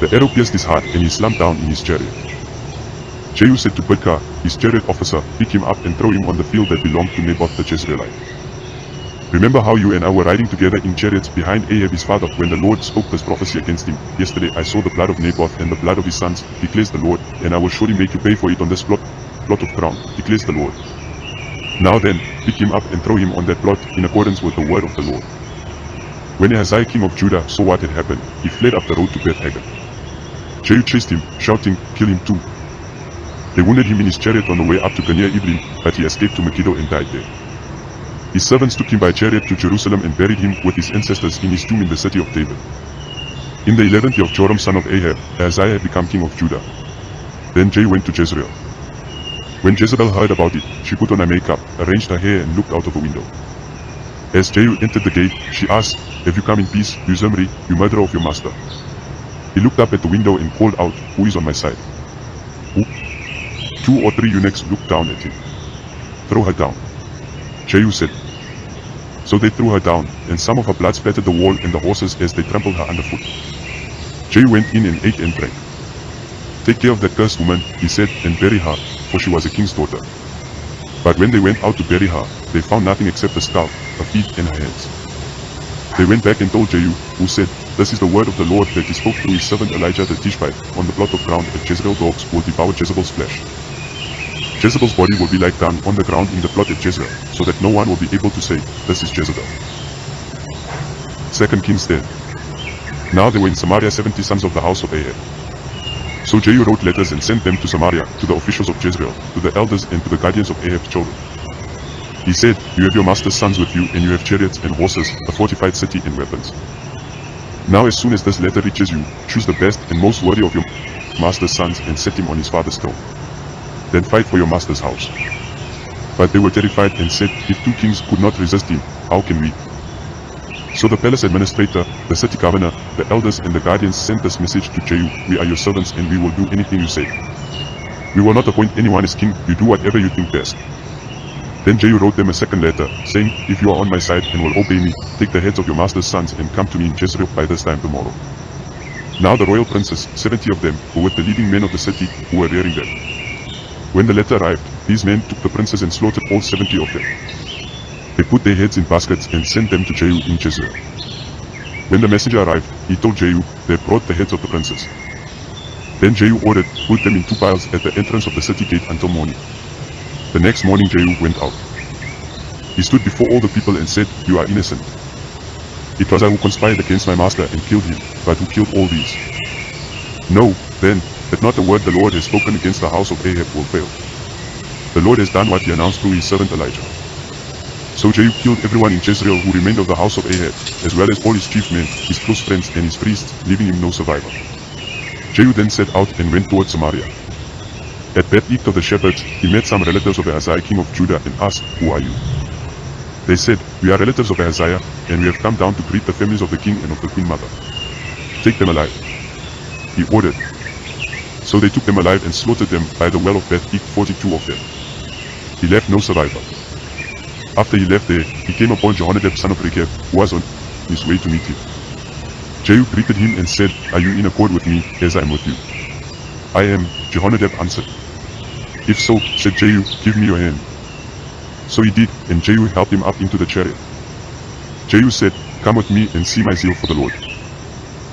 The arrow pierced his heart and he slumped down in his chariot. Jehu said to Bidkar, his chariot officer, "Pick him up and throw him on the field that belonged to Naboth the Jezreelite. Remember how you and I were riding together in chariots behind Ahab his father when the Lord spoke this prophecy against him. Yesterday I saw the blood of Naboth and the blood of his sons, declares the Lord, and I will surely make you pay for it on this plot of ground, declares the Lord. Now then, pick him up and throw him on that plot in accordance with the word of the Lord." When Ahaziah king of Judah saw what had happened, he fled up the road to Beth-Hagan. Jehu chased him, shouting, "Kill him too." They wounded him in his chariot on the way up to Gania Ibrim, but he escaped to Megiddo and died there. His servants took him by chariot to Jerusalem and buried him with his ancestors in his tomb in the city of David. In the 11th year of Joram son of Ahab, Ahaziah had become king of Judah. Then Jehu went to Jezreel. When Jezebel heard about it, she put on her makeup, arranged her hair and looked out of a window. As Jehu entered the gate, she asked, "Have you come in peace, you Zimri, you murderer of your master?" He looked up at the window and called out, "Who is on my side?" "Who?" 2 or 3 eunuchs looked down at him. "Throw her down." Jehu said. So they threw her down, and some of her blood splattered the wall and the horses as they trampled her underfoot. Jehu went in and ate and drank. Take care of that cursed woman, he said, and bury her, for she was a king's daughter. But when they went out to bury her, they found nothing except a skull, her feet and her hands. They went back and told Jehu, who said, This is the word of the Lord that he spoke through his servant Elijah the Tishbite. On the plot of ground at Jezreel dogs will devour Jezebel's flesh. Jezebel's body will be like dung on the ground in the plot at Jezreel, so that no one will be able to say, This is Jezebel. 2 Kings 10. Now there were in Samaria 70 sons of the house of Ahab. So Jehu wrote letters and sent them to Samaria, to the officials of Jezreel, to the elders and to the guardians of Ahab's children. He said, You have your master's sons with you, and you have chariots and horses, a fortified city and weapons. Now as soon as this letter reaches you, choose the best and most worthy of your master's sons and set him on his father's throne. Then fight for your master's house. But they were terrified and said, If 2 kings could not resist him, how can we? So the palace administrator, the city governor, the elders and the guardians sent this message to Jehu, We are your servants and we will do anything you say. We will not appoint anyone as king, you do whatever you think best. Then Jehu wrote them a second letter, saying, If you are on my side and will obey me, take the heads of your master's sons and come to me in Jezreel by this time tomorrow. Now the royal princes, 70 of them, were with the leading men of the city, who were rearing them. When the letter arrived, these men took the princes and slaughtered all 70 of them. They put their heads in baskets and sent them to Jehu in Jezreel. When the messenger arrived, he told Jehu, They brought the heads of the princes. Then Jehu ordered, Put them in 2 piles at the entrance of the city gate until morning. The next morning Jehu went out. He stood before all the people and said, You are innocent. It was I who conspired against my master and killed him, but who killed all these? Know, then, that not a word the Lord has spoken against the house of Ahab will fail. The Lord has done what he announced through his servant Elijah. So Jehu killed everyone in Jezreel who remained of the house of Ahab, as well as all his chief men, his close friends and his priests, leaving him no survivor. Jehu then set out and went towards Samaria. At Beth-eked of the shepherds, he met some relatives of Ahaziah king of Judah and asked, Who are you? They said, We are relatives of Ahaziah, and we have come down to greet the families of the king and of the queen mother. Take them alive. He ordered. So they took them alive and slaughtered them by the well of Beth-eked, 42 of them. He left no survivor. After he left there, he came upon Jehonadab son of Rechab, who was on his way to meet him. Jehu greeted him and said, Are you in accord with me, as I am with you? I am, Jehonadab answered. If so, said Jehu, give me your hand. So he did, and Jehu helped him up into the chariot. Jehu said, Come with me and see my zeal for the Lord.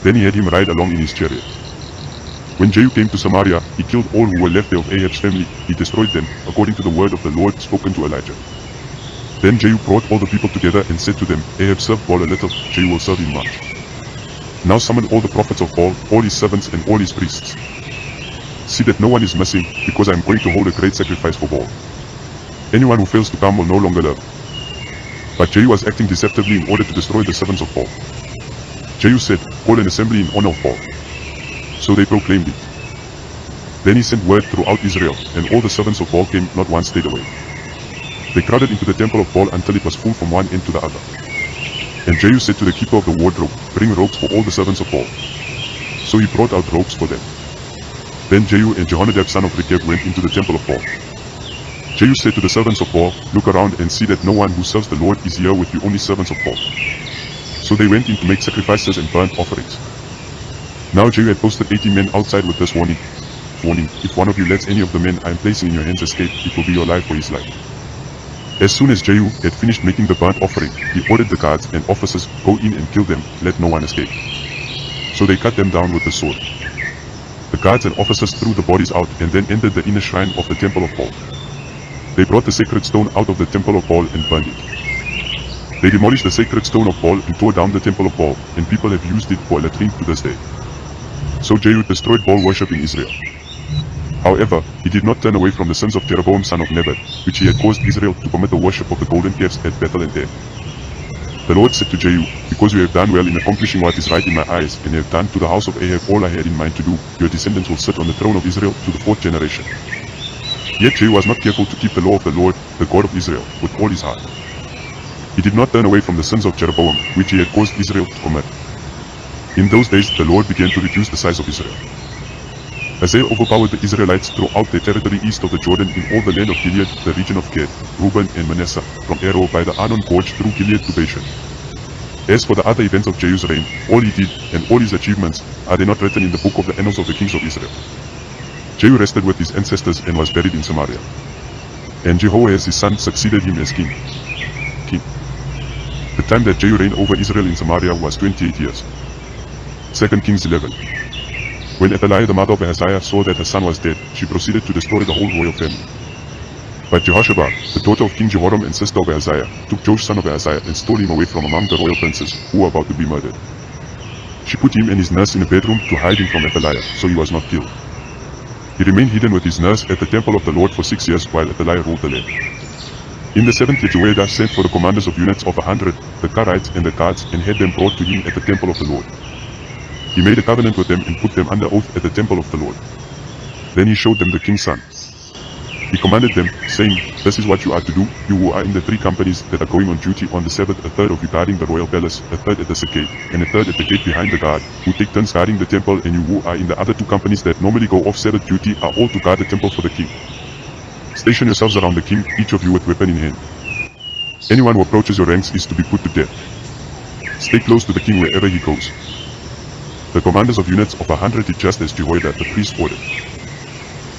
Then he had him ride along in his chariot. When Jehu came to Samaria, he killed all who were left there of Ahab's family. He destroyed them, according to the word of the Lord spoken to Elijah. Then Jehu brought all the people together and said to them, Ahab served Baal a little, Jehu will serve him much. Now summon all the prophets of Baal, all his servants and all his priests. See that no one is missing, because I am going to hold a great sacrifice for Baal. Anyone who fails to come will no longer live. But Jehu was acting deceptively in order to destroy the servants of Baal. Jehu said, Call an assembly in honor of Baal. So they proclaimed it. Then he sent word throughout Israel, and all the servants of Baal came, not one stayed away. They crowded into the temple of Baal until it was full from one end to the other. And Jehu said to the keeper of the wardrobe, Bring robes for all the servants of Baal. So he brought out robes for them. Then Jehu and Jehonadab son of Rechab went into the temple of Baal. Jehu said to the servants of Baal, Look around and see that no one who serves the Lord is here with you, only servants of Baal. So they went in to make sacrifices and burnt offerings. Now Jehu had posted 80 men outside with this warning. If one of you lets any of the men I am placing in your hands escape, it will be your life for his life. As soon as Jehu had finished making the burnt offering, he ordered the guards and officers, Go in and kill them, let no one escape. So they cut them down with the sword. The guards and officers threw the bodies out and then entered the inner shrine of the temple of Baal. They brought the sacred stone out of the temple of Baal and burned it. They demolished the sacred stone of Baal and tore down the temple of Baal, and people have used it for a latrine to this day. So Jehu destroyed Baal worship in Israel. However, he did not turn away from the sins of Jeroboam son of Nebat, which he had caused Israel to commit the worship of the golden calves at Bethel and Dan. The Lord said to Jehu, Because you have done well in accomplishing what is right in my eyes, and have done to the house of Ahab all I had in mind to do, your descendants will sit on the throne of Israel to the 4th generation. Yet Jehu was not careful to keep the law of the Lord, the God of Israel, with all his heart. He did not turn away from the sins of Jeroboam, which he had caused Israel to commit. In those days the Lord began to reduce the size of Israel. Hazael overpowered the Israelites throughout their territory east of the Jordan in all the land of Gilead, the region of Gad, Reuben and Manasseh, from Aroer by the Arnon Gorge through Gilead to Bashan. As for the other events of Jehu's reign, all he did, and all his achievements, are they not written in the book of the annals of the kings of Israel? Jehu rested with his ancestors and was buried in Samaria. And Jehoahaz his son succeeded him as king. The time that Jehu reigned over Israel in Samaria was 28 years. 2 Kings 11. When Athaliah the mother of Ahaziah saw that her son was dead, she proceeded to destroy the whole royal family. But Jehoshaphat, the daughter of King Jehoram and sister of Ahaziah, took Joash son of Ahaziah and stole him away from among the royal princes who were about to be murdered. She put him and his nurse in a bedroom to hide him from Athaliah, so he was not killed. He remained hidden with his nurse at the temple of the Lord for 6 years while Athaliah ruled the land. In the 7th year Jehoiada sent for the commanders of units of 100, the Karites and the guards, and had them brought to him at the temple of the Lord. He made a covenant with them and put them under oath at the temple of the Lord. Then he showed them the king's son. He commanded them, saying, "This is what you are to do, you who are in the 3 companies that are going on duty on the Sabbath, a third of you guarding the royal palace, a third at the gate, and a third at the gate behind the guard, who take turns guarding the temple, and you who are in the other 2 companies that normally go off Sabbath duty are all to guard the temple for the king. Station yourselves around the king, each of you with weapon in hand. Anyone who approaches your ranks is to be put to death. Stay close to the king wherever he goes." The commanders of units of 100 did just as Jehoiada the priest ordered.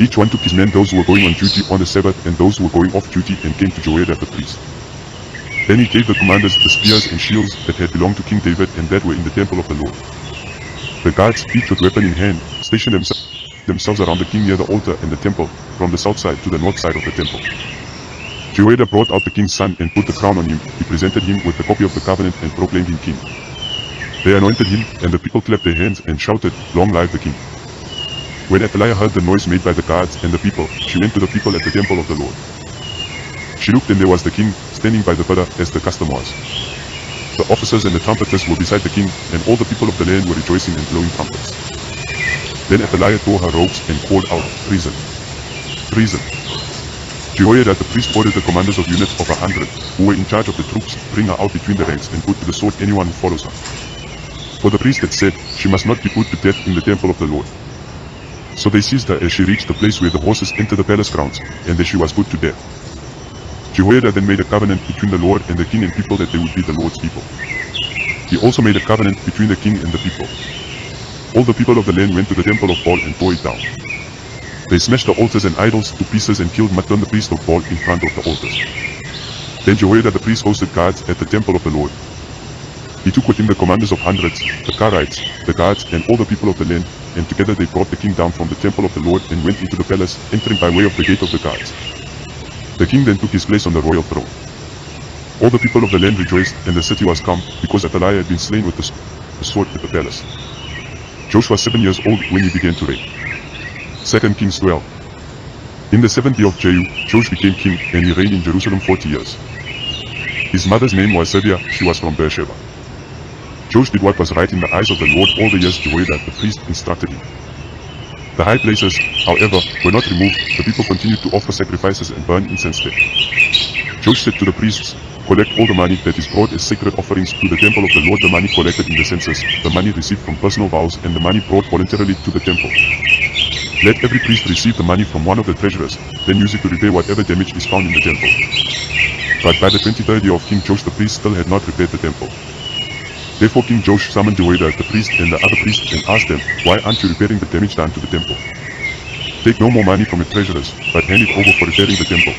Each one took his men, those who were going on duty on the Sabbath and those who were going off duty, and came to Jehoiada the priest. Then he gave the commanders the spears and shields that had belonged to King David and that were in the temple of the Lord. The guards, each with weapon in hand, stationed themselves around the king near the altar and the temple, from the south side to the north side of the temple. Jehoiada brought out the king's son and put the crown on him. He presented him with a copy of the covenant and proclaimed him king. They anointed him, and the people clapped their hands and shouted, "Long live the king!" When Athaliah heard the noise made by the guards and the people, she went to the people at the temple of the Lord. She looked, and there was the king, standing by the pillar, as the custom was. The officers and the trumpeters were beside the king, and all the people of the land were rejoicing and blowing trumpets. Then Athaliah tore her robes and called out, "Treason! Treason!" Jehoiada the priest ordered the commanders of units of 100, who were in charge of the troops, bring her out between the ranks and put to the sword anyone who follows her. For the priest had said, "She must not be put to death in the temple of the Lord." So they seized her as she reached the place where the horses enter the palace grounds, and there she was put to death. Jehoiada then made a covenant between the Lord and the king and people that they would be the Lord's people. He also made a covenant between the king and the people. All the people of the land went to the temple of Baal and tore it down. They smashed the altars and idols to pieces and killed Mattan the priest of Baal in front of the altars. Then Jehoiada the priest posted guards at the temple of the Lord. He took with him the commanders of hundreds, the Karites, the guards, and all the people of the land, and together they brought the king down from the temple of the Lord and went into the palace, entering by way of the gate of the guards. The king then took his place on the royal throne. All the people of the land rejoiced, and the city was calm, because Athaliah had been slain with the sword at the palace. Joash was 7 years old when he began to reign. 2 Kings 12. In the 7th year of Jehu, Joash became king, and he reigned in Jerusalem 40 years. His mother's name was Zibiah, she was from Beersheba. Joash did what was right in the eyes of the Lord all the years Jehoiada the priest instructed him. The high places, however, were not removed. The people continued to offer sacrifices and burn incense there. Joash said to the priests, "Collect all the money that is brought as sacred offerings to the temple of the Lord, the money collected in the census, the money received from personal vows, and the money brought voluntarily to the temple. Let every priest receive the money from one of the treasurers, then use it to repair whatever damage is found in the temple." But by the 23rd year of King Joash the priest still had not repaired the temple. Therefore King Joash summoned Jehoiada the priest and the other priests and asked them, "Why aren't you repairing the damage done to the temple? Take no more money from the treasurers, but hand it over for repairing the temple."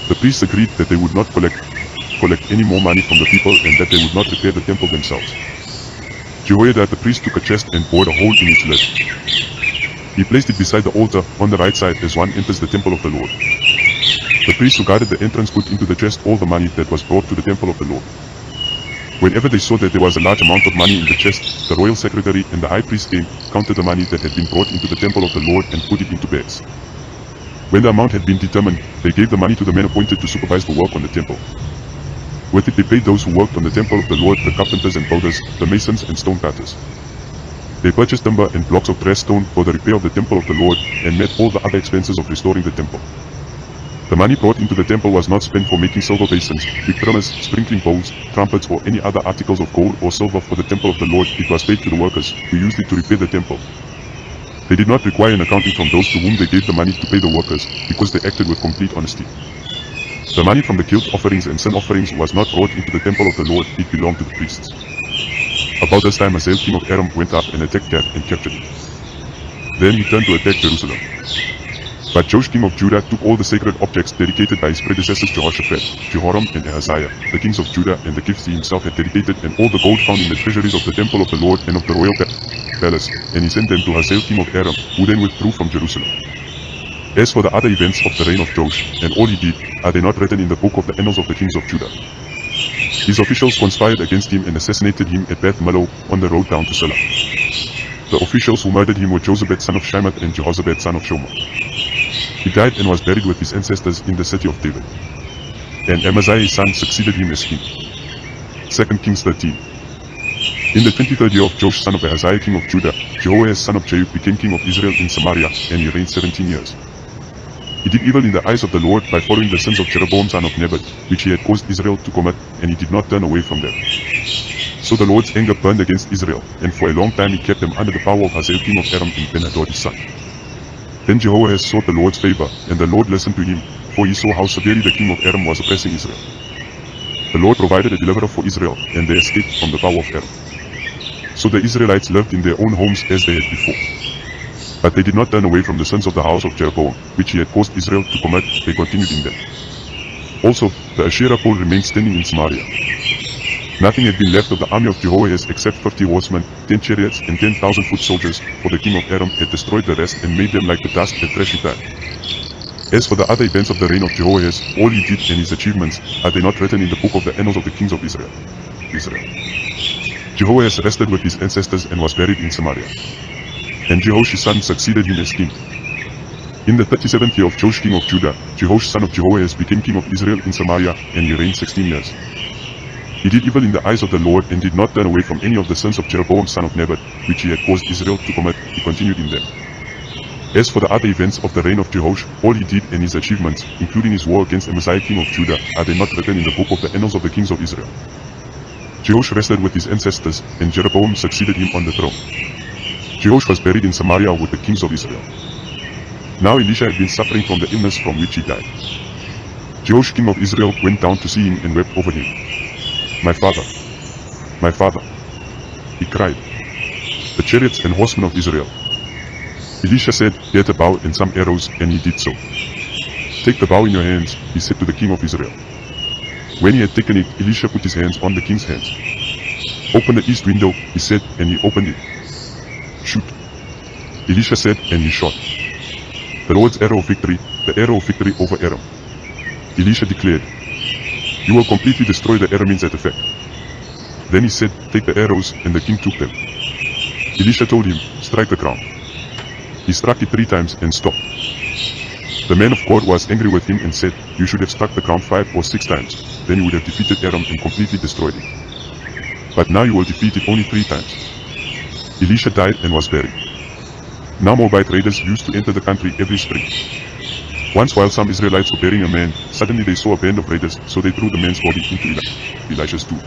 The priests agreed that they would not collect any more money from the people and that they would not repair the temple themselves. Jehoiada the priest took a chest and bored a hole in its lid. He placed it beside the altar on the right side as one enters the temple of the Lord. The priests who guarded the entrance put into the chest all the money that was brought to the temple of the Lord. Whenever they saw that there was a large amount of money in the chest, the royal secretary and the high priest came, counted the money that had been brought into the temple of the Lord and put it into bags. When the amount had been determined, they gave the money to the men appointed to supervise the work on the temple. With it they paid those who worked on the temple of the Lord, the carpenters and builders, the masons and stone cutters. They purchased timber and blocks of dressed stone for the repair of the temple of the Lord, and met all the other expenses of restoring the temple. The money brought into the temple was not spent for making silver basins, big trimmers, sprinkling bowls, trumpets, or any other articles of gold or silver for the temple of the Lord. It was paid to the workers, who used it to repair the temple. They did not require an accounting from those to whom they gave the money to pay the workers, because they acted with complete honesty. The money from the guilt offerings and sin offerings was not brought into the temple of the Lord, it belonged to the priests. About this time Hazael king of Aram went up and attacked Gath and captured it. Then he turned to attack Jerusalem. But Joash king of Judah took all the sacred objects dedicated by his predecessors Jehoshaphat, Jehoram and Ahaziah, the kings of Judah, and the gifts he himself had dedicated, and all the gold found in the treasuries of the temple of the Lord and of the royal palace, and he sent them to Hazael king of Aram, who then withdrew from Jerusalem. As for the other events of the reign of Joash, and all he did, are they not written in the book of the annals of the kings of Judah? His officials conspired against him and assassinated him at Beth Millo on the road down to Silla. The officials who murdered him were Jozabad son of Shamath and Jehozabad son of Shomer. He died and was buried with his ancestors in the city of David. And Amaziah his son succeeded him as king. 2 Kings 13. In the 23rd year of Joash son of Ahaziah king of Judah, Jehoahaz son of Jehu became king of Israel in Samaria, and he reigned 17 years. He did evil in the eyes of the Lord by following the sins of Jeroboam son of Nebat, which he had caused Israel to commit, and he did not turn away from them. So the Lord's anger burned against Israel, and for a long time he kept them under the power of Hazael king of Aram and Ben-Hadad his son. Then Jehoahaz sought the Lord's favor, and the Lord listened to him, for he saw how severely the king of Aram was oppressing Israel. The Lord provided a deliverer for Israel, and they escaped from the power of Aram. So the Israelites lived in their own homes as they had before. But they did not turn away from the sins of the house of Jeroboam, which he had caused Israel to commit, they continued in them. Also, the Asherah pole remained standing in Samaria. Nothing had been left of the army of Jehoahaz except 50 horsemen, 10 chariots, and 10,000 foot soldiers, for the king of Aram had destroyed the rest and made them like the dust at threshing time. As for the other events of the reign of Jehoahaz, all he did and his achievements, are they not written in the book of the annals of the kings of Israel? Jehoahaz rested with his ancestors and was buried in Samaria. And Jehoash his son succeeded him as king. In the 37th year of Joash king of Judah, Jehoash son of Jehoahaz became king of Israel in Samaria, and he reigned 16 years. He did evil in the eyes of the Lord, and did not turn away from any of the sins of Jeroboam son of Nebat, which he had caused Israel to commit, he continued in them. As for the other events of the reign of Jehoash, all he did and his achievements, including his war against Amaziah king of Judah, are they not written in the book of the annals of the kings of Israel? Jehoash rested with his ancestors, and Jeroboam succeeded him on the throne. Jehoash was buried in Samaria with the kings of Israel. Now Elisha had been suffering from the illness from which he died. Jehoash king of Israel went down to see him and wept over him. My father, he cried, the chariots and horsemen of Israel. Elisha said, get a bow and some arrows, and he did so. Take the bow in your hands, he said to the king of Israel. When he had taken it, Elisha put his hands on the king's hands. Open the east window, he said, and he opened it. Shoot. Elisha said, and he shot. The Lord's arrow of victory, the arrow of victory over Aram. Elisha declared, you will completely destroy the Arameans at effect. Then he said, take the arrows, and the king took them. Elisha told him, strike the ground. He struck it 3 times and stopped. The man of God was angry with him and said, you should have struck the ground 5 or 6 times, then you would have defeated Aram and completely destroyed it. But now you will defeat it only 3 times. Elisha died and was buried. Now Moabite raiders used to enter the country every spring. Once while some Israelites were burying a man, suddenly they saw a band of raiders, so they threw the man's body into Elisha's tomb.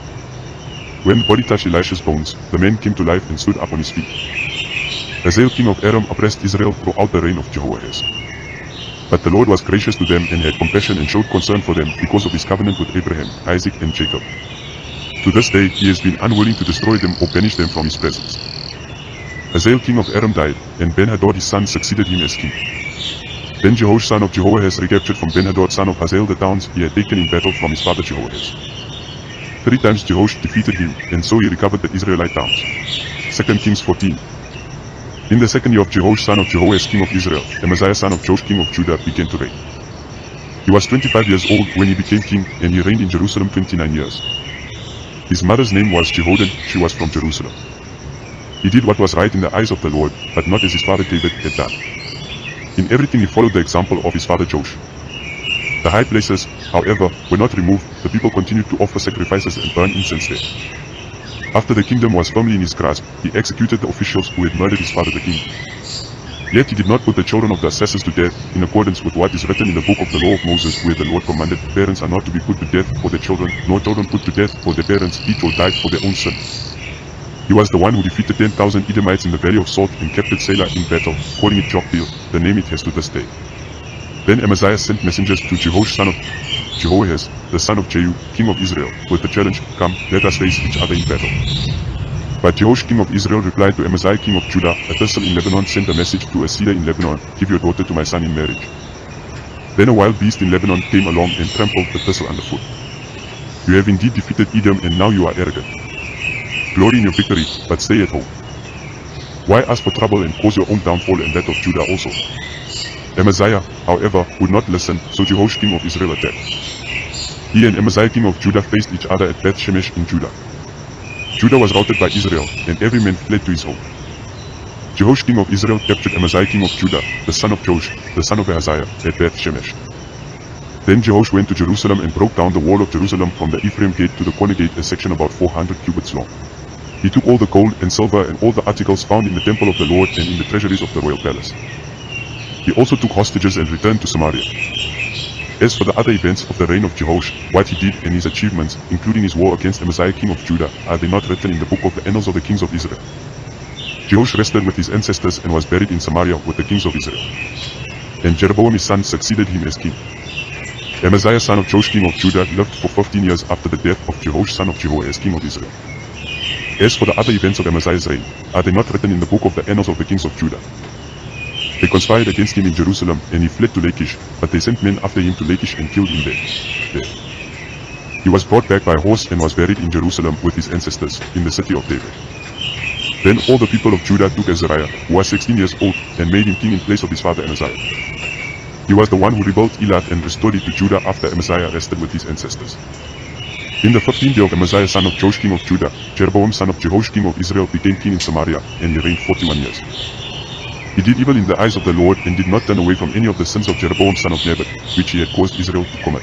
When the body touched Elisha's bones, the man came to life and stood up on his feet. Hazael king of Aram oppressed Israel throughout the reign of Jehoahaz. But the Lord was gracious to them and had compassion and showed concern for them because of his covenant with Abraham, Isaac and Jacob. To this day he has been unwilling to destroy them or banish them from his presence. Hazael king of Aram died, and Ben-Hadad his son succeeded him as king. Then Jehoash son of Jehoahaz recaptured from Ben-Hadad son of Hazael the towns he had taken in battle from his father Jehoahaz. 3 times Jehoash defeated him, and so he recovered the Israelite towns. 2 Kings 14. In the 2nd year of Jehoash son of Jehoahaz king of Israel, Amaziah son of Joash king of Judah began to reign. He was 25 years old when he became king, and he reigned in Jerusalem 29 years. His mother's name was Jehoadan, she was from Jerusalem. He did what was right in the eyes of the Lord, but not as his father David had done. In everything he followed the example of his father Joash. The high places, however, were not removed, the people continued to offer sacrifices and burn incense there. After the kingdom was firmly in his grasp, he executed the officials who had murdered his father the king. Yet he did not put the children of the assassins to death, in accordance with what is written in the book of the law of Moses, where the Lord commanded, parents are not to be put to death for their children, nor children put to death for their parents, each will die for their own sin. He was the one who defeated 10,000 Edomites in the Valley of Salt and captured Selah in battle, calling it Joktheel, the name it has to this day. Then Amaziah sent messengers to Jehoash son of Jehoahaz, the son of Jehu, king of Israel, with the challenge, "Come, let us face each other in battle." But Jehoash king of Israel replied to Amaziah king of Judah, "A thistle in Lebanon sent a message to a cedar in Lebanon, 'Give your daughter to my son in marriage.' Then a wild beast in Lebanon came along and trampled the thistle underfoot. You have indeed defeated Edom, and now you are arrogant. Glory in your victory, but stay at home. Why ask for trouble and cause your own downfall and that of Judah also?" Amaziah, however, would not listen, so Jehoash king of Israel attacked. He and Amaziah king of Judah faced each other at Beth Shemesh in Judah. Judah was routed by Israel, and every man fled to his home. Jehoash king of Israel captured Amaziah king of Judah, the son of Joash, the son of Ahaziah, at Beth Shemesh. Then Jehoash went to Jerusalem and broke down the wall of Jerusalem from the Ephraim gate to the corner gate, a section about 400 cubits long. He took all the gold and silver and all the articles found in the temple of the Lord and in the treasuries of the royal palace. He also took hostages and returned to Samaria. As for the other events of the reign of Jehoash, what he did and his achievements, including his war against Amaziah king of Judah, are they not written in the book of the annals of the kings of Israel? Jehoash rested with his ancestors and was buried in Samaria with the kings of Israel. And Jeroboam his son succeeded him as king. Amaziah son of Joash king of Judah lived for 15 years after the death of Jehoash son of Jehoahaz king of Israel. As for the other events of Amaziah's reign, are they not written in the book of the annals of the kings of Judah? They conspired against him in Jerusalem, and he fled to Lachish, but they sent men after him to Lachish and killed him there. He was brought back by horse and was buried in Jerusalem with his ancestors, in the city of David. Then all the people of Judah took Azariah, who was 16 years old, and made him king in place of his father Amaziah. He was the one who rebuilt Elath and restored it to Judah after Amaziah rested with his ancestors. In the 15th year of Amaziah son of Joash king of Judah, Jeroboam son of Jehoash king of Israel became king in Samaria, and he reigned 41 years. He did evil in the eyes of the Lord and did not turn away from any of the sins of Jeroboam son of Nebat, which he had caused Israel to commit.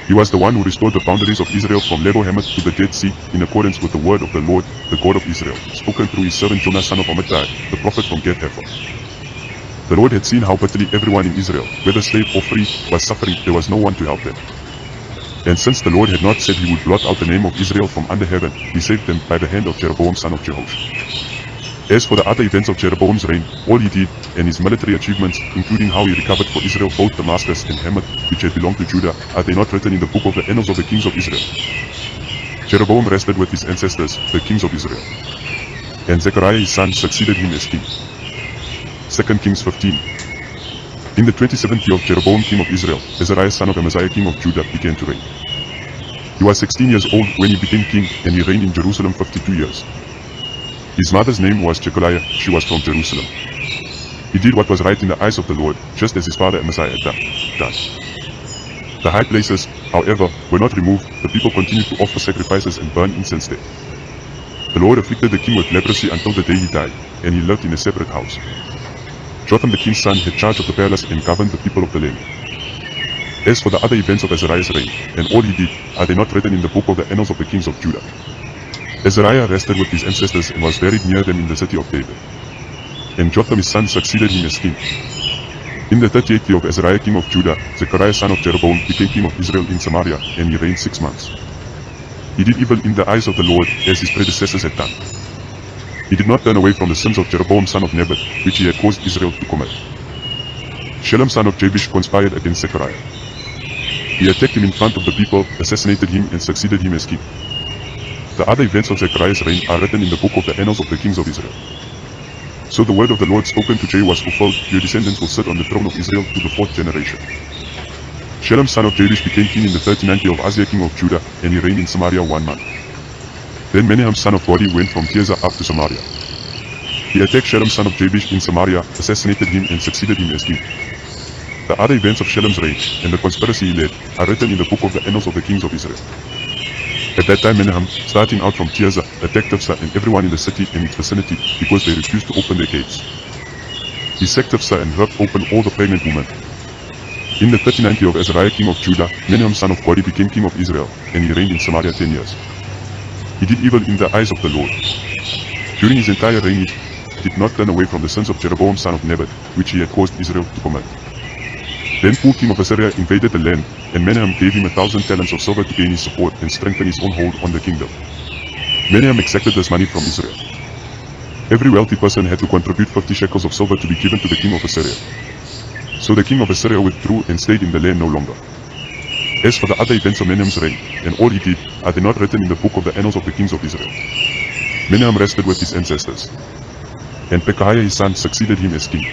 He was the one who restored the boundaries of Israel from Lebo-Hamath to the Dead Sea, in accordance with the word of the Lord, the God of Israel, spoken through his servant Jonah son of Amittai, the prophet from Gath-Hepher. The Lord had seen how bitterly everyone in Israel, whether slave or free, was suffering. There was no one to help them. And since the Lord had not said he would blot out the name of Israel from under heaven, he saved them by the hand of Jeroboam son of Jehoash. As for the other events of Jeroboam's reign, all he did, and his military achievements, including how he recovered for Israel both Damascus and Hamath, which had belonged to Judah, are they not written in the book of the annals of the kings of Israel? Jeroboam rested with his ancestors, the kings of Israel. And Zechariah his son succeeded him as king. 2 Kings 15. In the 27th year of Jeroboam king of Israel, Azariah son of Amaziah king of Judah began to reign. He was 16 years old when he became king, and he reigned in Jerusalem 52 years. His mother's name was Jecoliah, she was from Jerusalem. He did what was right in the eyes of the Lord, just as his father Amaziah had done. The high places, however, were not removed. The people continued to offer sacrifices and burn incense there. The Lord afflicted the king with leprosy until the day he died, and he lived in a separate house. Jotham the king's son had charge of the palace and governed the people of the land. As for the other events of Azariah's reign, and all he did, are they not written in the book of the annals of the kings of Judah? Azariah rested with his ancestors and was buried near them in the city of David. And Jotham his son succeeded him as king. In the 38th year of Azariah king of Judah, Zechariah son of Jeroboam became king of Israel in Samaria, and he reigned 6 months. He did evil in the eyes of the Lord, as his predecessors had done. He did not turn away from the sins of Jeroboam son of Nebat, which he had caused Israel to commit. Shallum son of Jabesh conspired against Zechariah. He attacked him in front of the people, assassinated him, and succeeded him as king. The other events of Zechariah's reign are written in the book of the annals of the kings of Israel. So the word of the Lord spoken to Jehu was fulfilled, your descendants will sit on the throne of Israel to the 4th generation. Shallum son of Jabesh became king in the 39th year of Uzziah king of Judah, and he reigned in Samaria 1 month. Then Menahem son of Godi went from Tirzah up to Samaria. He attacked Shallum son of Jabesh in Samaria, assassinated him, and succeeded him as king. The other events of Shallum's reign, and the conspiracy he led, are written in the book of the annals of the kings of Israel. At that time Menahem, starting out from Tirzah, attacked Tifsah and everyone in the city and its vicinity, because they refused to open their gates. He sacked Tifsah and ripped open all the pregnant women. In the 39th year of Azariah king of Judah, Menahem son of Godi became king of Israel, and he reigned in Samaria 10 years. He did evil in the eyes of the Lord. During his entire reign he did not turn away from the sins of Jeroboam son of Nebat, which he had caused Israel to commit. Then Pul king of Assyria invaded the land, and Menahem gave him 1,000 talents of silver to gain his support and strengthen his own hold on the kingdom. Menahem exacted this money from Israel. Every wealthy person had to contribute 50 shekels of silver to be given to the king of Assyria. So the king of Assyria withdrew and stayed in the land no longer. As for the other events of Menahem's reign, and all he did, are they not written in the book of the annals of the kings of Israel? Menahem rested with his ancestors, and Pekahiah his son succeeded him as king.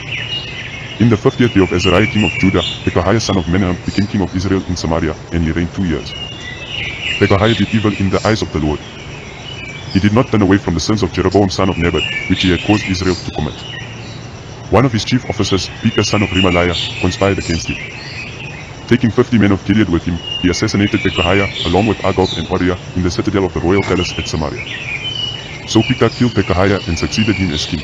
In the 50th year of Azariah king of Judah, Pekahiah son of Menahem became king of Israel in Samaria, and he reigned 2 years. Pekahiah did evil in the eyes of the Lord. He did not turn away from the sins of Jeroboam son of Nebat, which he had caused Israel to commit. One of his chief officers, Pekah son of Remaliah, conspired against him. Taking 50 men of Gilead with him, he assassinated Pekahiah along with Agag and Uriah in the citadel of the royal palace at Samaria. So Pekah killed Pekahiah and succeeded him as king.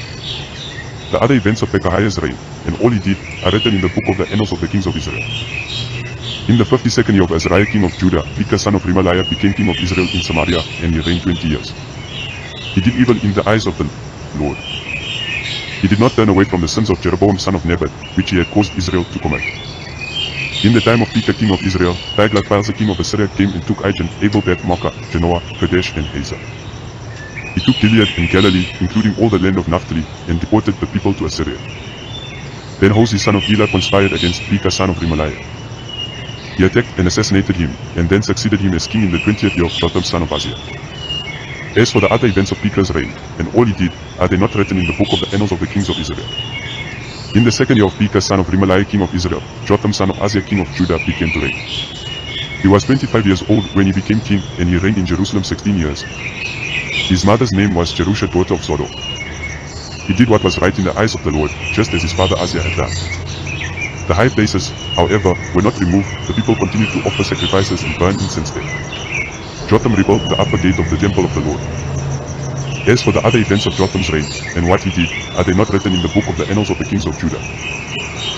The other events of Pekahiah's reign, and all he did, are written in the book of the annals of the kings of Israel. In the 52nd year of Azariah king of Judah, Pekah son of Remaliah became king of Israel in Samaria, and he reigned 20 years. He did evil in the eyes of the Lord. He did not turn away from the sins of Jeroboam son of Nebat, which he had caused Israel to commit. In the time of Pekah king of Israel, Tiglath-Pileser king of Assyria came and took Ijon, Abel-Beth-Maachah, Janoah, Kadesh and Hazor. He took Gilead and Galilee, including all the land of Naphtali, and deported the people to Assyria. Then Hoshea son of Elah conspired against Pekah son of Remaliah. He attacked and assassinated him, and then succeeded him as king in the 20th year of Jotham son of Uzziah. As for the other events of Pekah's reign, and all he did, are they not written in the book of the annals of the kings of Israel? In the 2nd year of Pekah son of Remaliah king of Israel, Jotham son of Uzziah king of Judah began to reign. He was 25 years old when he became king, and he reigned in Jerusalem 16 years. His mother's name was Jerusha daughter of Zadok. He did what was right in the eyes of the Lord, just as his father Uzziah had done. The high places, however, were not removed. The people continued to offer sacrifices and burn incense there. Jotham rebuilt the upper gate of the temple of the Lord. As for the other events of Jotham's reign, and what he did, are they not written in the book of the annals of the kings of Judah?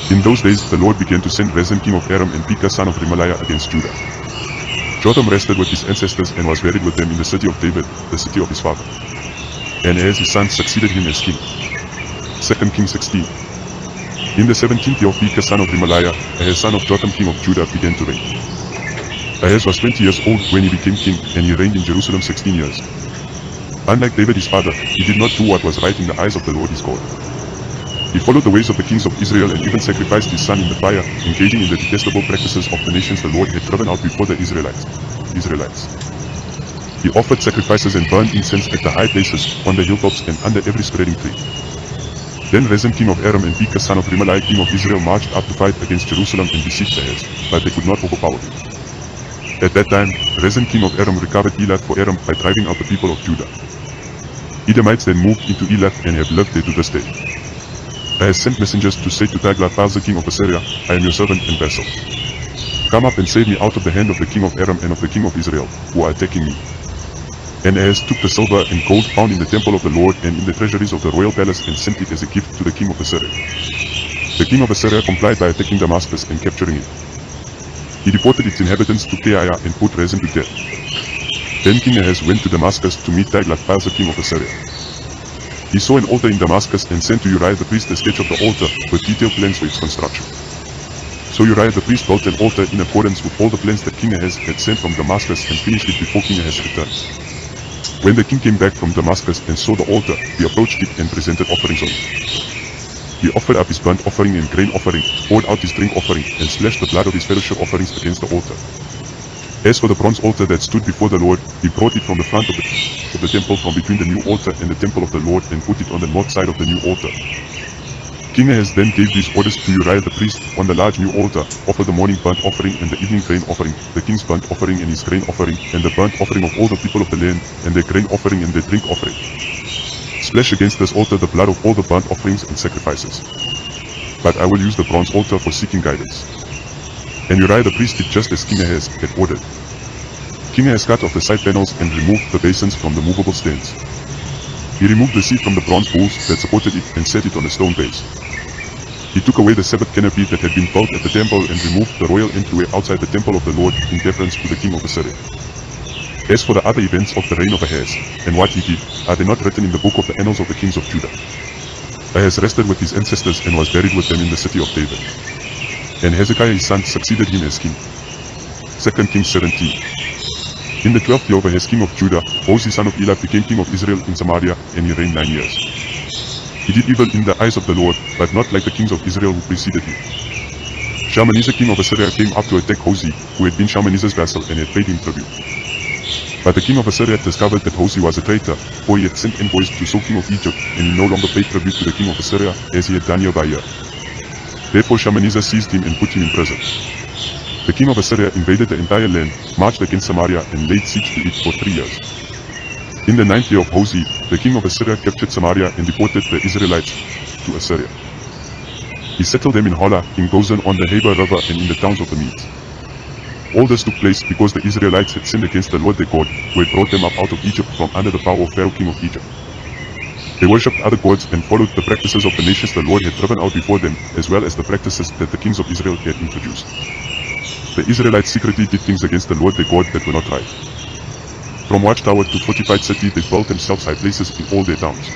In those days the Lord began to send Rezin king of Aram and Pekah son of Remaliah against Judah. Jotham rested with his ancestors and was buried with them in the city of David, the city of his father. And Ahaz his son succeeded him as king. 2 Kings 16. In the 17th year of Pekah son of Remaliah, Ahaz son of Jotham king of Judah began to reign. Ahaz was 20 years old when he became king, and he reigned in Jerusalem 16 years. Unlike David his father, he did not do what was right in the eyes of the Lord his God. He followed the ways of the kings of Israel and even sacrificed his son in the fire, engaging in the detestable practices of the nations the Lord had driven out before the Israelites. He offered sacrifices and burned incense at the high places, on the hilltops and under every spreading tree. Then Rezin king of Aram and Pekah son of Remaliah king of Israel marched up to fight against Jerusalem and besieged Ahaz, but they could not overpower him. At that time, Rezin king of Aram recovered Elath for Aram by driving out the people of Judah. Edomites then moved into Elath and have lived there to this day. Ahaz sent messengers to say to Tiglath-Pileser king of Assyria, I am your servant and vassal. Come up and save me out of the hand of the king of Aram and of the king of Israel, who are attacking me. And Ahaz took the silver and gold found in the temple of the Lord and in the treasuries of the royal palace and sent it as a gift to the king of Assyria. The king of Assyria complied by attacking Damascus and capturing it. He deported its inhabitants to Keilah and put Rezin to death. Then King Ahaz went to Damascus to meet Tiglath-Pileser king of Assyria. He saw an altar in Damascus and sent to Uriah the priest a sketch of the altar with detailed plans for its construction. So Uriah the priest built an altar in accordance with all the plans that King Ahaz had sent from Damascus and finished it before King Ahaz returned. When the king came back from Damascus and saw the altar, he approached it and presented offerings on it. He offered up his burnt offering and grain offering, poured out his drink offering, and splashed the blood of his fellowship offerings against the altar. As for the bronze altar that stood before the Lord, he brought it from the front of the temple from between the new altar and the temple of the Lord and put it on the north side of the new altar. King Ahaz then gave these orders to Uriah the priest: on the large new altar, offer the morning burnt offering and the evening grain offering, the king's burnt offering and his grain offering, and the burnt offering of all the people of the land, and their grain offering and their drink offering. Splash against this altar the blood of all the burnt offerings and sacrifices. But I will use the bronze altar for seeking guidance. And Uriah the priest did just as King Ahaz had ordered. King Ahaz cut off the side panels and removed the basins from the movable stands. He removed the seat from the bronze bowls that supported it and set it on a stone base. He took away the Sabbath canopy that had been built at the temple and removed the royal entryway outside the temple of the Lord in deference to the king of Assyria. As for the other events of the reign of Ahaz, and what he did, are they not written in the book of the annals of the kings of Judah? Ahaz rested with his ancestors and was buried with them in the city of David. And Hezekiah his son succeeded him as king. 2 Kings 17. In the 12th year of Ahaz king of Judah, Hoshea son of Elah became king of Israel in Samaria, and he reigned 9 years. He did evil in the eyes of the Lord, but not like the kings of Israel who preceded him. Shalmaneser king of Assyria came up to attack Hoshea, who had been Shalmaneser's vassal and had paid him tribute. But the king of Assyria discovered that Hoshea was a traitor, for he had sent envoys to So king of Egypt, and he no longer paid tribute to the king of Assyria, as he had done year by year. Therefore Shalmaneser seized him and put him in prison. The king of Assyria invaded the entire land, marched against Samaria, and laid siege to it for 3 years. In the 9th year of Hoshea, the king of Assyria captured Samaria and deported the Israelites to Assyria. He settled them in Holah, in Gozan on the Haber River, and in the towns of the Medes. All this took place because the Israelites had sinned against the Lord their God, who had brought them up out of Egypt from under the power of Pharaoh king of Egypt. They worshipped other gods and followed the practices of the nations the Lord had driven out before them, as well as the practices that the kings of Israel had introduced. The Israelites secretly did things against the Lord their God that were not right. From watchtower to fortified city they built themselves high places in all their towns.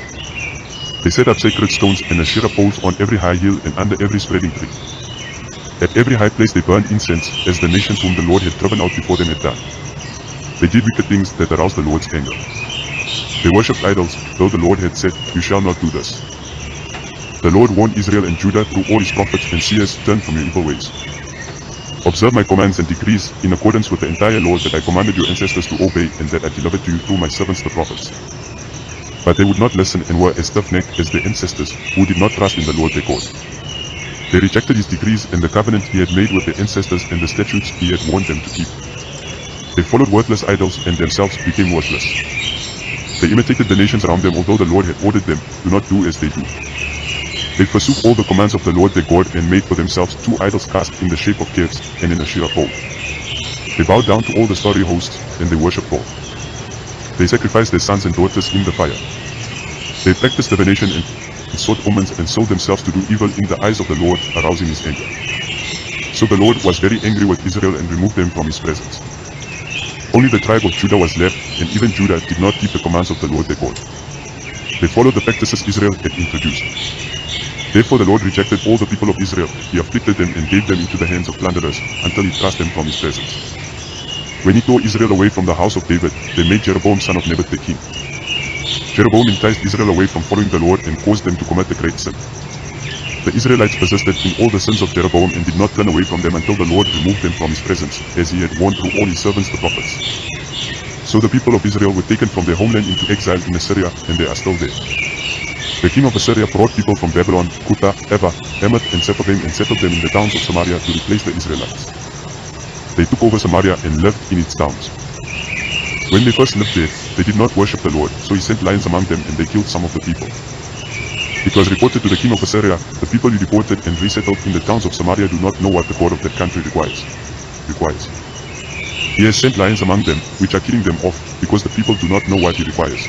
They set up sacred stones and Asherah poles on every high hill and under every spreading tree. At every high place they burned incense, as the nations whom the Lord had driven out before them had done. They did wicked things that aroused the Lord's anger. They worshipped idols, though the Lord had said, "You shall not do this." The Lord warned Israel and Judah through all his prophets and seers, "Turn from your evil ways. Observe my commands and decrees in accordance with the entire law that I commanded your ancestors to obey and that I delivered to you through my servants the prophets." But they would not listen and were as stiff-necked as their ancestors, who did not trust in the Lord their God. They rejected his decrees and the covenant he had made with their ancestors and the statutes he had warned them to keep. They followed worthless idols and themselves became worthless. They imitated the nations around them, although the Lord had ordered them, "Do not do as they do." They forsook all the commands of the Lord their God and made for themselves 2 idols cast in the shape of calves and an Asherah pole. They bowed down to all the starry hosts, and they worshipped Baal. They sacrificed their sons and daughters in the fire. They practiced divination and sought omens and sold themselves to do evil in the eyes of the Lord, arousing his anger. So the Lord was very angry with Israel and removed them from his presence. Only the tribe of Judah was left, and even Judah did not keep the commands of the Lord their God. They followed the practices Israel had introduced. Therefore the Lord rejected all the people of Israel. He afflicted them and gave them into the hands of plunderers, until he thrust them from his presence. When he tore Israel away from the house of David, they made Jeroboam son of Nebat their king. Jeroboam enticed Israel away from following the Lord and caused them to commit a great sin. The Israelites persisted in all the sins of Jeroboam and did not turn away from them until the Lord removed them from his presence, as he had warned through all his servants the prophets. So the people of Israel were taken from their homeland into exile in Assyria, and they are still there. The king of Assyria brought people from Babylon, Kutha, Ava, Hamath, and Sepharvaim and settled them in the towns of Samaria to replace the Israelites. They took over Samaria and lived in its towns. When they first lived there, they did not worship the Lord, so he sent lions among them and they killed some of the people. It was reported to the king of Assyria, "The people you deported and resettled in the towns of Samaria do not know what the God of that country requires. He has sent lions among them, which are killing them off, because the people do not know what he requires."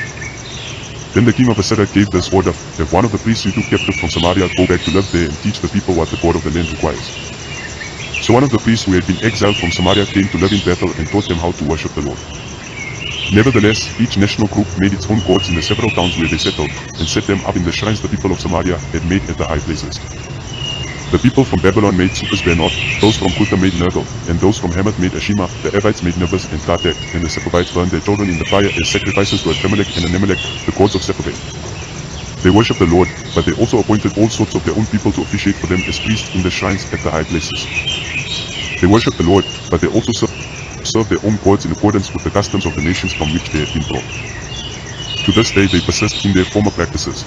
Then the king of Assyria gave this order, "If one of the priests you took captive from Samaria go back to live there and teach the people what the God of the land requires." So one of the priests who had been exiled from Samaria came to live in Bethel and taught them how to worship the Lord. Nevertheless, each national group made its own gods in the several towns where they settled, and set them up in the shrines the people of Samaria had made at the high places. The people from Babylon made Supes-Benoth, those from Kutha made Nergal, and those from Hamath made Ashima, the Avites made Nibus and Tartak, and the Sepharvites burned their children in the fire as sacrifices to Adrammelech and Anamelech, the gods of Sepharvaim. They worshipped the Lord, but they also appointed all sorts of their own people to officiate for them as priests in the shrines at the high places. They worshipped the Lord, but they also served their own gods in accordance with the customs of the nations from which they had been brought. To this day they persist in their former practices.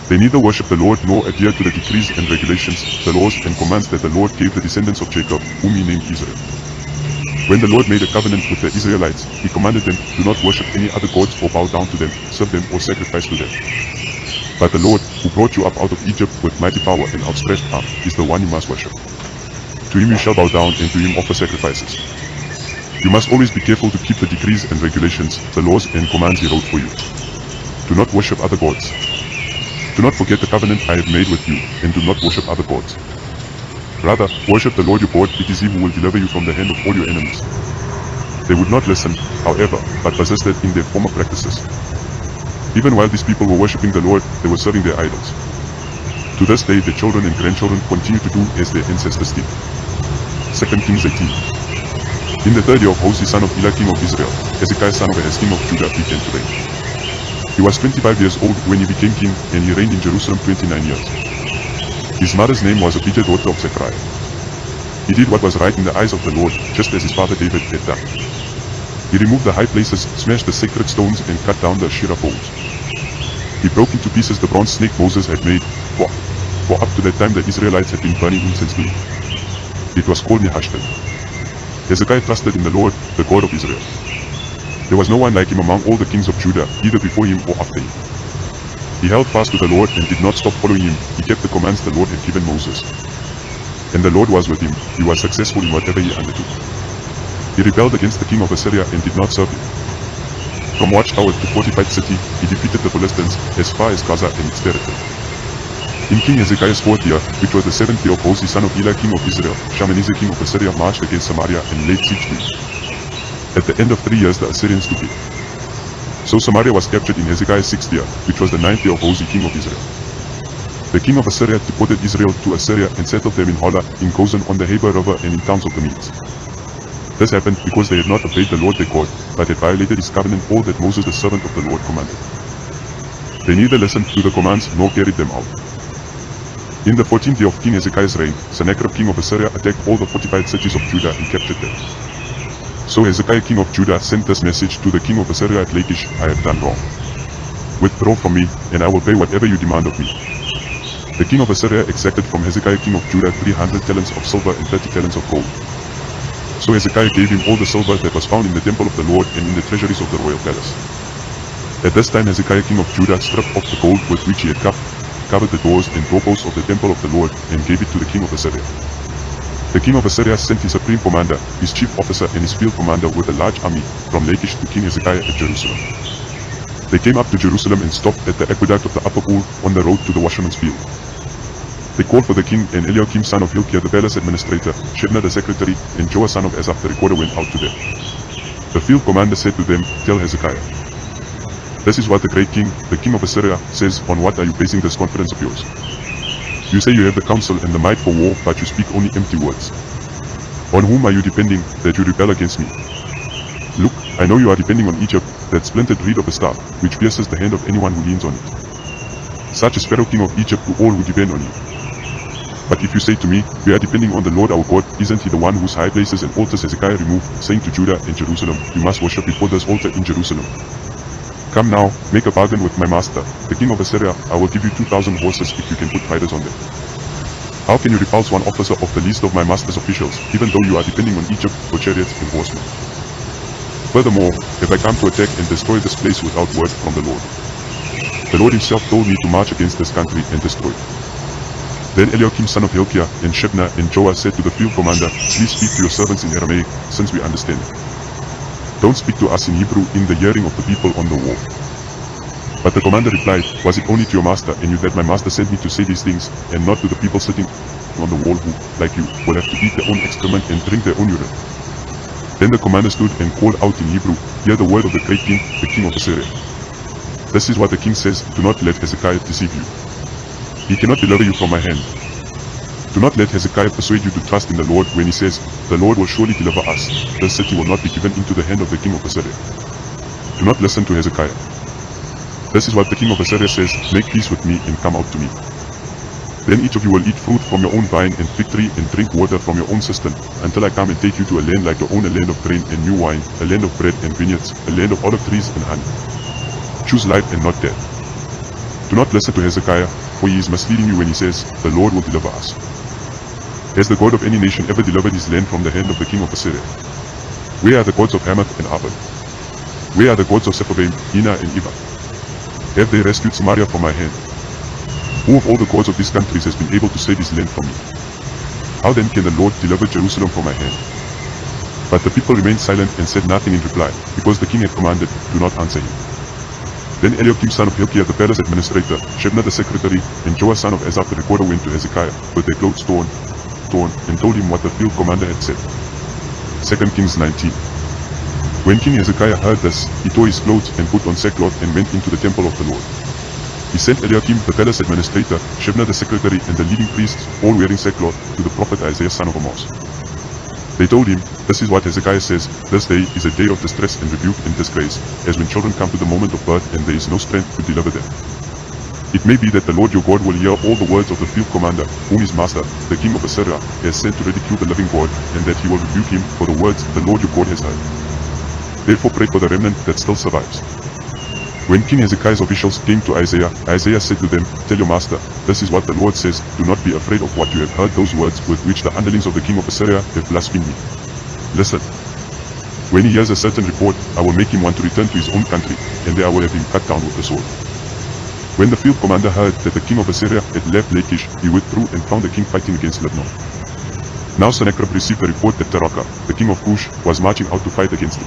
They neither worship the Lord nor adhere to the decrees and regulations, the laws and commands that the Lord gave the descendants of Jacob, whom he named Israel. When the Lord made a covenant with the Israelites, he commanded them, "Do not worship any other gods or bow down to them, serve them or sacrifice to them. But the Lord, who brought you up out of Egypt with mighty power and outstretched arm, is the one you must worship. To him you shall bow down and to him offer sacrifices." You must always be careful to keep the decrees and regulations, the laws and commands he wrote for you. Do not worship other gods. Do not forget the covenant I have made with you, and do not worship other gods. Rather, worship the Lord your God, it is he who will deliver you from the hand of all your enemies. They would not listen, however, but persisted in their former practices. Even while these people were worshipping the Lord, they were serving their idols. To this day, their children and grandchildren continue to do as their ancestors did. 2 Kings 18. In the 3rd year of Hosea son of Elah king of Israel, Hezekiah son of Ahaz king of Judah began to reign. He was 25 years old when he became king, and he reigned in Jerusalem 29 years. His mother's name was Abijah daughter of Zechariah. He did what was right in the eyes of the Lord, just as his father David had done. He removed the high places, smashed the sacred stones, and cut down the Asherah poles. He broke into pieces the bronze snake Moses had made, for up to that time the Israelites had been burning incense to it. It was called Nehushtan. Hezekiah trusted in the Lord, the God of Israel. There was no one like him among all the kings of Judah, either before him or after him. He held fast to the Lord and did not stop following him. He kept the commands the Lord had given Moses. And the Lord was with him. He was successful in whatever he undertook. He rebelled against the king of Assyria and did not serve him. From watchtower to fortified city, he defeated the Philistines as far as Gaza and its territory. In King Hezekiah's 4th year, which was the 7th year of Hosea son of Elah king of Israel, Shalmaneser king of Assyria marched against Samaria and laid siege to it. At the end of 3 years the Assyrians took it. So Samaria was captured in Hezekiah's 6th year, which was the 9th year of Hosea king of Israel. The king of Assyria deported Israel to Assyria and settled them in Holah, in Gozan on the Heber river and in towns of the Medes. This happened because they had not obeyed the Lord their God, but had violated his covenant, all that Moses the servant of the Lord commanded. They neither listened to the commands nor carried them out. In the 14th year of King Hezekiah's reign, Sennacherib king of Assyria attacked all the fortified cities of Judah and captured them. So Hezekiah king of Judah sent this message to the king of Assyria at Lachish: I have done wrong. Withdraw from me, and I will pay whatever you demand of me. The king of Assyria exacted from Hezekiah king of Judah 300 talents of silver and 30 talents of gold. So Hezekiah gave him all the silver that was found in the temple of the Lord and in the treasuries of the royal palace. At this time Hezekiah king of Judah stripped off the gold with which he had covered the doors and doorposts of the temple of the Lord, and gave it to the king of Assyria. The king of Assyria sent his supreme commander, his chief officer and his field commander with a large army from Lachish to King Hezekiah at Jerusalem. They came up to Jerusalem and stopped at the aqueduct of the upper pool on the road to the washerman's field. They called for the king, and Eliakim son of Hilkiah the palace administrator, Shebna the secretary, and Joah son of Asaph the recorder went out to them. The field commander said to them, Tell Hezekiah, this is what the great king, the king of Assyria, says. On what are you basing this confidence of yours? You say you have the counsel and the might for war, but you speak only empty words. On whom are you depending, that you rebel against me? Look, I know you are depending on Egypt, that splintered reed of a staff, which pierces the hand of anyone who leans on it. Such is Pharaoh king of Egypt to all who depend on you. But if you say to me, we are depending on the Lord our God, isn't he the one whose high places and altars Hezekiah removed, saying to Judah and Jerusalem, you must worship before this altar in Jerusalem? Come now, make a bargain with my master, the king of Assyria. I will give you 2,000 horses if you can put riders on them. How can you repulse one officer of the least of my master's officials, even though you are depending on Egypt for chariots and horsemen? Furthermore, have I come to attack and destroy this place without word from the Lord? The Lord himself told me to march against this country and destroy it. Then Eliakim son of Hilkiah and Shebna and Joah said to the field commander, Please speak to your servants in Aramaic, since we understand it. Don't speak to us in Hebrew in the hearing of the people on the wall. But the commander replied, Was it only to your master and you that my master sent me to say these things, and not to the people sitting on the wall who, like you, will have to eat their own excrement and drink their own urine? Then the commander stood and called out in Hebrew, Hear the word of the great king, the king of Assyria. This is what the king says, Do not let Hezekiah deceive you. He cannot deliver you from my hand. Do not let Hezekiah persuade you to trust in the Lord when he says, The Lord will surely deliver us. This city will not be given into the hand of the king of Assyria. Do not listen to Hezekiah. This is what the king of Assyria says, Make peace with me and come out to me. Then each of you will eat fruit from your own vine and fig tree and drink water from your own cistern, until I come and take you to a land like your own, a land of grain and new wine, a land of bread and vineyards, a land of olive trees and honey. Choose life and not death. Do not listen to Hezekiah, for he is misleading you when he says, The Lord will deliver us. Has the God of any nation ever delivered his land from the hand of the king of Assyria? Where are the gods of Hamath and Arpad? Where are the gods of Sepharvaim, Hena and Ivah? Have they rescued Samaria from my hand? Who of all the gods of these countries has been able to save his land from me? How then can the Lord deliver Jerusalem from my hand? But the people remained silent and said nothing in reply, because the king had commanded, Do not answer him. Then Eliakim son of Hilkiah the palace administrator, Shebna the secretary, and Joah son of Asaph the recorder went to Hezekiah, with their clothes torn, and told him what the field commander had said. 2 Kings 19. When King Hezekiah heard this, he tore his clothes and put on sackcloth and went into the temple of the Lord. He sent Eliakim the palace administrator, Shebna the secretary, and the leading priests, all wearing sackcloth, to the prophet Isaiah son of Amoz. They told him, "This is what Hezekiah says, this day is a day of distress and rebuke and disgrace, as when children come to the moment of birth and there is no strength to deliver them. It may be that the Lord your God will hear all the words of the field commander, whom his master, the king of Assyria, has sent to ridicule the living God, and that he will rebuke him for the words the Lord your God has heard. Therefore pray for the remnant that still survives." When King Hezekiah's officials came to Isaiah, Isaiah said to them, "Tell your master, this is what the Lord says, do not be afraid of what you have heard, those words with which the underlings of the king of Assyria have blasphemed me. Listen. When he hears a certain report, I will make him want to return to his own country, and there I will have him cut down with the sword." When the field commander heard that the king of Assyria had left Lachish, he withdrew and found the king fighting against Lebanon. Now Sennacherib received the report that Tirhakah, the king of Cush, was marching out to fight against him.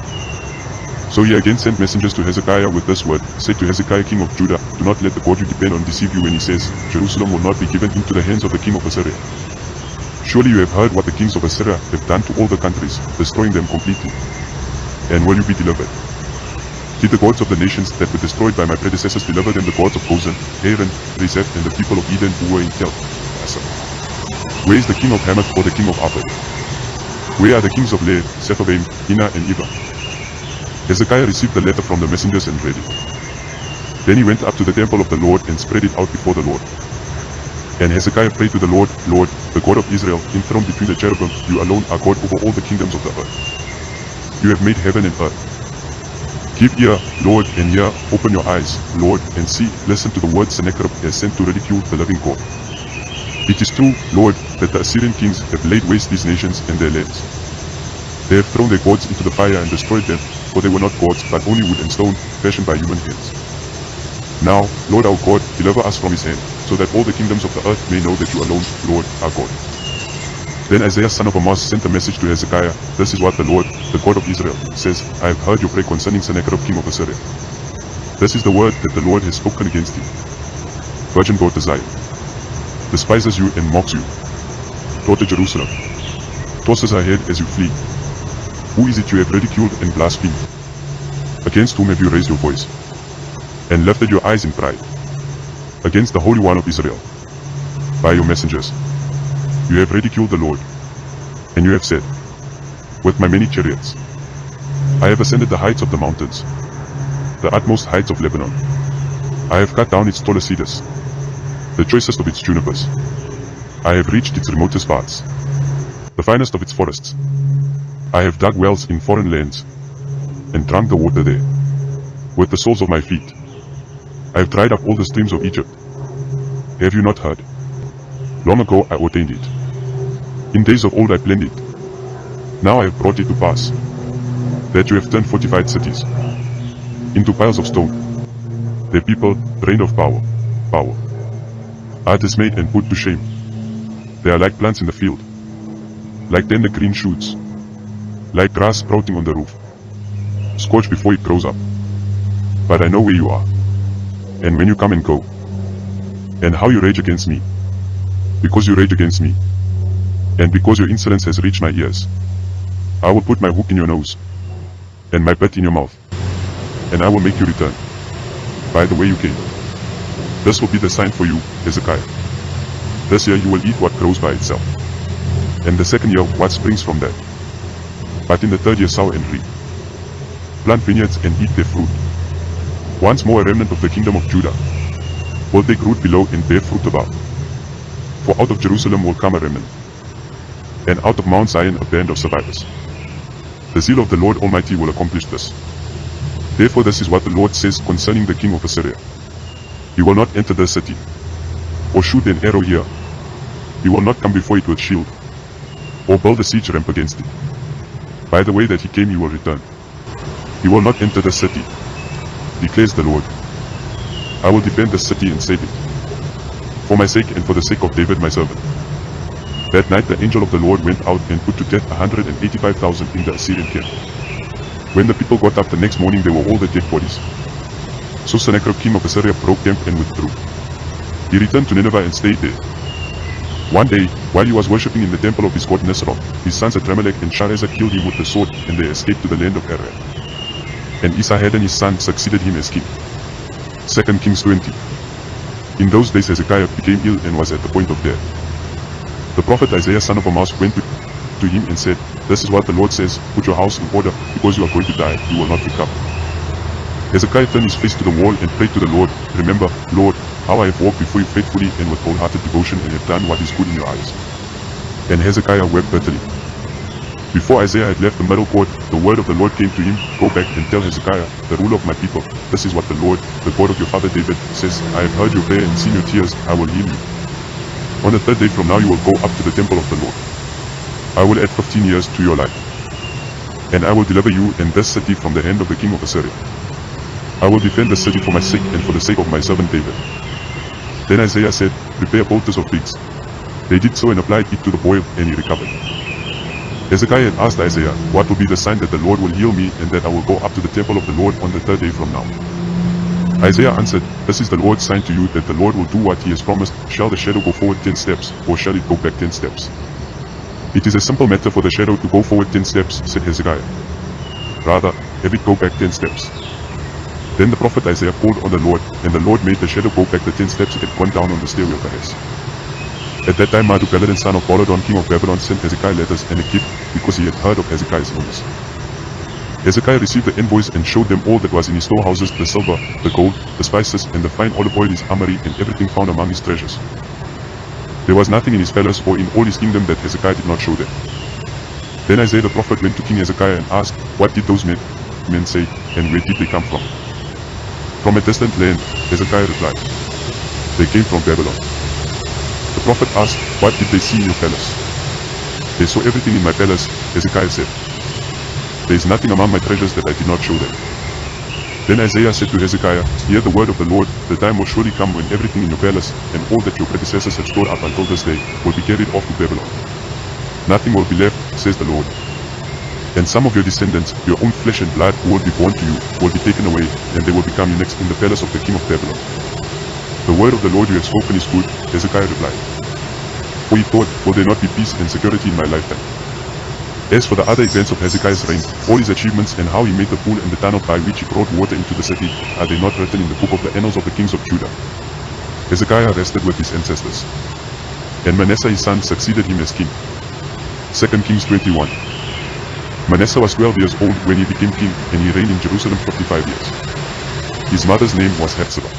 So he again sent messengers to Hezekiah with this word, "Say to Hezekiah king of Judah, do not let the God you depend on deceive you when he says, Jerusalem will not be given into the hands of the king of Assyria. Surely you have heard what the kings of Assyria have done to all the countries, destroying them completely. And will you be delivered? Did the gods of the nations that were destroyed by my predecessors deliver them, the gods of Gozan, Haran, Rezeph, and the people of Eden who were in Tel Assar? Where is the king of Hamath or the king of Arpad? Where are the kings of Led, Sepharvaim, Hena, and Eva?" Hezekiah received the letter from the messengers and read it. Then he went up to the temple of the Lord and spread it out before the Lord. And Hezekiah prayed to the Lord, "Lord, the God of Israel, enthroned between the cherubim, you alone are God over all the kingdoms of the earth. You have made heaven and earth. Give ear, Lord, and hear, open your eyes, Lord, and see, listen to the words Sennacherib has sent to ridicule the living God. It is true, Lord, that the Assyrian kings have laid waste these nations and their lands. They have thrown their gods into the fire and destroyed them, for they were not gods, but only wood and stone, fashioned by human hands. Now, Lord our God, deliver us from his hand, so that all the kingdoms of the earth may know that you alone, Lord, are God." Then Isaiah son of Amoz sent a message to Hezekiah, "This is what the Lord, the God of Israel, says, I have heard your prayer concerning Sennacherib king of Assyria. This is the word that the Lord has spoken against him. Virgin daughter Zion despises you and mocks you. Daughter Jerusalem tosses her head as you flee. Who is it you have ridiculed and blasphemed? Against whom have you raised your voice, and lifted your eyes in pride? Against the Holy One of Israel. By your messengers, you have ridiculed the Lord, and you have said, with my many chariots, I have ascended the heights of the mountains, the utmost heights of Lebanon. I have cut down its tallest cedars, the choicest of its junipers. I have reached its remotest parts, the finest of its forests. I have dug wells in foreign lands, and drunk the water there, with the soles of my feet. I have dried up all the streams of Egypt. Have you not heard? Long ago I ordained it. In days of old I planned it. Now I have brought it to pass, that you have turned fortified cities into piles of stone. Their people, drained of power, are dismayed and put to shame. They are like plants in the field, like tender green shoots, like grass sprouting on the roof, scorched before it grows up. But I know where you are, and when you come and go, and how you rage against me. Because you rage against me, and because your insolence has reached my ears, I will put my hook in your nose, and my bit in your mouth, and I will make you return by the way you came. This will be the sign for you, Hezekiah. This year you will eat what grows by itself, and the second year what springs from that. But in the third year sow and reap, plant vineyards and eat their fruit. Once more a remnant of the kingdom of Judah will take root below and bear fruit above. For out of Jerusalem will come a remnant, and out of Mount Zion a band of survivors. The zeal of the Lord Almighty will accomplish this. Therefore this is what the Lord says concerning the king of Assyria. He will not enter the city, or shoot an arrow here. He will not come before it with shield, or build a siege ramp against it. By the way that he came he will return. He will not enter the city, declares the Lord. I will defend the city and save it, for my sake and for the sake of David my servant. That night the angel of the Lord went out and put to death 185,000 in the Assyrian camp. When the people got up the next morning, they were all the dead bodies. So Sennacherib king of Assyria broke camp and withdrew. He returned to Nineveh and stayed there. One day, while he was worshipping in the temple of his god Nisroch, his sons Adrammelech and Sharezer killed him with the sword, and they escaped to the land of Arad. And Esarhaddon his son succeeded him as king. 2 Kings 20. In those days Hezekiah became ill and was at the point of death. The prophet Isaiah son of Amoz went to to him and said, "This is what the Lord says, put your house in order, because you are going to die, you will not recover." Hezekiah turned his face to the wall and prayed to the Lord, "Remember, Lord, how I have walked before you faithfully and with wholehearted devotion and have done what is good in your eyes." And Hezekiah wept bitterly. Before Isaiah had left the middle court, the word of the Lord came to him, "Go back and tell Hezekiah, the ruler of my people, this is what the Lord, the God of your father David, says, I have heard your prayer and seen your tears, I will heal you. On the third day from now you will go up to the temple of the Lord. I will add 15 years to your life. And I will deliver you and this city from the hand of the king of Assyria. I will defend the city for my sake and for the sake of my servant David." Then Isaiah said, "Prepare poultice of figs." They did so and applied it to the boy, and he recovered. Hezekiah had asked Isaiah, "What will be the sign that the Lord will heal me and that I will go up to the temple of the Lord on the third day from now?" Isaiah answered, "This is the Lord's sign to you that the Lord will do what he has promised. Shall the shadow go forward 10 steps, or shall it go back 10 steps? It is a simple matter for the shadow to go forward 10 steps, said Hezekiah. Rather, have it go back 10 steps. Then the prophet Isaiah called on the Lord, and the Lord made the shadow go back the 10 steps it had gone down on the stairway of Ahaz. At that time Marduk-Baladan son of Baladan king of Babylon sent Hezekiah letters and a gift, because he had heard of Hezekiah's illness. Hezekiah received the envoys and showed them all that was in his storehouses, the silver, the gold, the spices, and the fine olive oil, his armory, and everything found among his treasures. There was nothing in his palace or in all his kingdom that Hezekiah did not show them. Then Isaiah the prophet went to King Hezekiah and asked, "What did those men say, and where did they come from?" "From a distant land," Hezekiah replied. "They came from Babylon." The prophet asked, "What did they see in your palace?" "They saw everything in my palace," Hezekiah said. "There is nothing among my treasures that I did not show them." Then Isaiah said to Hezekiah, "Hear the word of the Lord, the time will surely come when everything in your palace, and all that your predecessors had stored up until this day, will be carried off to Babylon. Nothing will be left, says the Lord. And some of your descendants, your own flesh and blood, who will be born to you, will be taken away, and they will become eunuchs in the palace of the king of Babylon." "The word of the Lord you have spoken is good," Hezekiah replied. For he thought, "Will there not be peace and security in my lifetime?" As for the other events of Hezekiah's reign, all his achievements and how he made the pool and the tunnel by which he brought water into the city, are they not written in the book of the annals of the kings of Judah? Hezekiah rested with his ancestors. And Manasseh his son succeeded him as king. 2 Kings 21. Manasseh was 12 years old when he became king, and he reigned in Jerusalem 55 years. His mother's name was Hephzibah.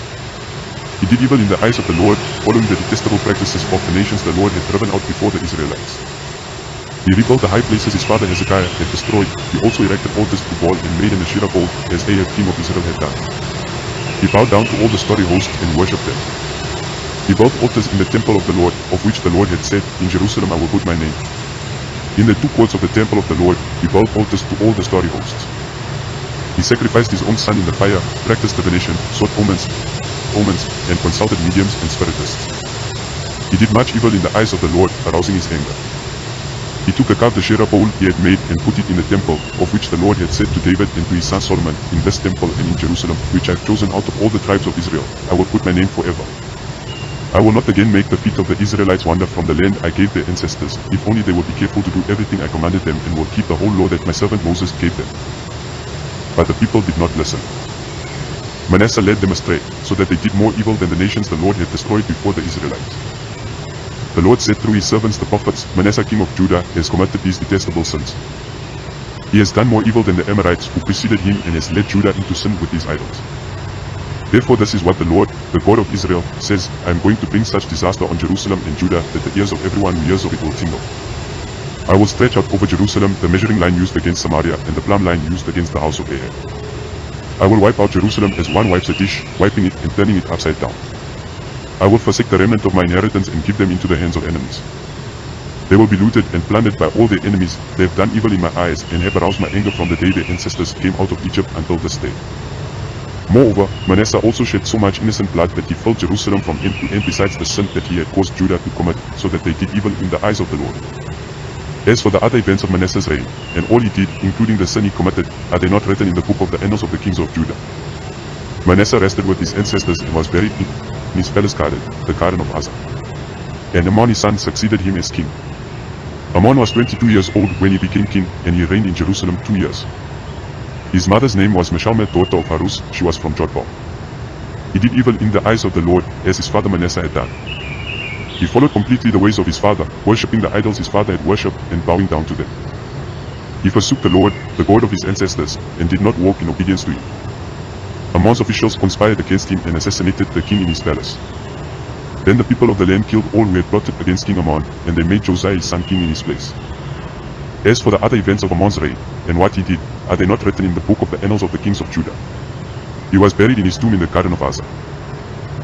He did evil in the eyes of the Lord, following the detestable practices of the nations the Lord had driven out before the Israelites. He rebuilt the high places his father Hezekiah had destroyed. He also erected altars to Baal and made an Asherah pole, as Ahab king of Israel had done. He bowed down to all the starry hosts and worshipped them. He built altars in the temple of the Lord, of which the Lord had said, "In Jerusalem I will put my name." In the two courts of the temple of the Lord, he built altars to all the starry hosts. He sacrificed his own son in the fire, practiced divination, sought omens, and consulted mediums and spiritists. He did much evil in the eyes of the Lord, arousing his anger. He took a carved Asherah pole he had made and put it in the temple, of which the Lord had said to David and to his son Solomon, "In this temple and in Jerusalem, which I have chosen out of all the tribes of Israel, I will put my name forever. I will not again make the feet of the Israelites wander from the land I gave their ancestors, if only they will be careful to do everything I commanded them and will keep the whole law that my servant Moses gave them." But the people did not listen. Manasseh led them astray, so that they did more evil than the nations the Lord had destroyed before the Israelites. The Lord said through his servants the prophets, "Manasseh king of Judah has committed these detestable sins. He has done more evil than the Amorites who preceded him and has led Judah into sin with his idols. Therefore this is what the Lord, the God of Israel, says, I am going to bring such disaster on Jerusalem and Judah that the ears of everyone who hears of it will tingle. I will stretch out over Jerusalem the measuring line used against Samaria and the plumb line used against the house of Ahab. I will wipe out Jerusalem as one wipes a dish, wiping it and turning it upside down. I will forsake the remnant of my inheritance and give them into the hands of enemies. They will be looted and plundered by all their enemies. They have done evil in my eyes and have aroused my anger from the day their ancestors came out of Egypt until this day. Moreover, Manasseh also shed so much innocent blood that he filled Jerusalem from end to end, besides the sin that he had caused Judah to commit, so that they did evil in the eyes of the Lord. As for the other events of Manasseh's reign, and all he did, including the sin he committed, are they not written in the book of the annals of the kings of Judah? Manasseh rested with his ancestors and was buried in his palace garden, the garden of Uzzah. And Amon his son succeeded him as king. Amon was 22 years old when he became king, and he reigned in Jerusalem 2 years. His mother's name was Meshalmet, daughter of Haruz. She was from Jotbah. He did evil in the eyes of the Lord, as his father Manasseh had done. He followed completely the ways of his father, worshipping the idols his father had worshipped and bowing down to them. He forsook the Lord, the God of his ancestors, and did not walk in obedience to him. Amon's officials conspired against him and assassinated the king in his palace. Then the people of the land killed all who had plotted against King Amon, and they made Josiah his son king in his place. As for the other events of Amon's reign, and what he did, are they not written in the book of the annals of the kings of Judah? He was buried in his tomb in the garden of Asa.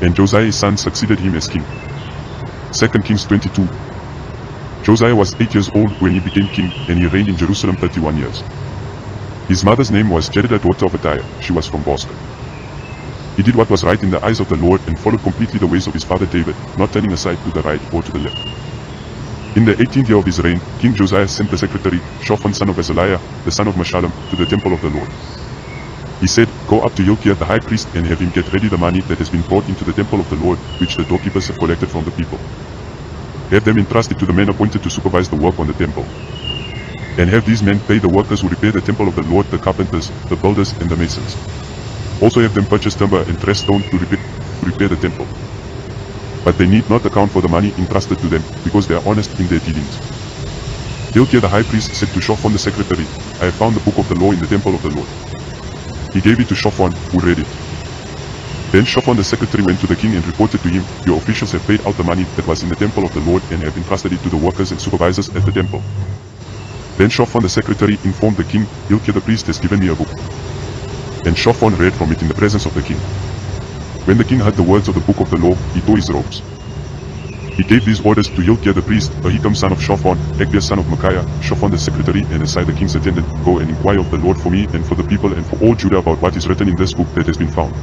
And Josiah his son succeeded him as king. 2 Kings 22. Josiah was 8 years old when he became king, and he reigned in Jerusalem 31 years. His mother's name was Jedidah, daughter of Adaiah. She was from Bosra. He did what was right in the eyes of the Lord and followed completely the ways of his father David, not turning aside to the right or to the left. In the 18th year of his reign, King Josiah sent the secretary, Shaphan son of Azaliah, the son of Meshullam, to the temple of the Lord. He said, "Go up to Hilkiah the high priest and have him get ready the money that has been brought into the temple of the Lord, which the doorkeepers have collected from the people. Have them entrusted to the men appointed to supervise the work on the temple. And have these men pay the workers who repair the temple of the Lord, the carpenters, the builders, and the masons. Also have them purchase timber and dress stone to repair the temple. But they need not account for the money entrusted to them, because they are honest in their dealings." Hilkiah the high priest said to Shaphan the secretary, "I have found the book of the law in the temple of the Lord." He gave it to Shaphan, who read it. Then Shaphan the secretary went to the king and reported to him, "Your officials have paid out the money that was in the temple of the Lord and have entrusted it to the workers and supervisors at the temple." Then Shaphan the secretary informed the king, "Hilkiah the priest has given me a book." And Shaphan read from it in the presence of the king. When the king heard the words of the book of the law, he tore his robes. He gave these orders to Hilkiah the priest, Ahikam son of Shaphan, Akbiah son of Micaiah, Shaphan the secretary, and Asai the king's attendant, "Go and inquire of the Lord for me and for the people and for all Judah about what is written in this book that has been found.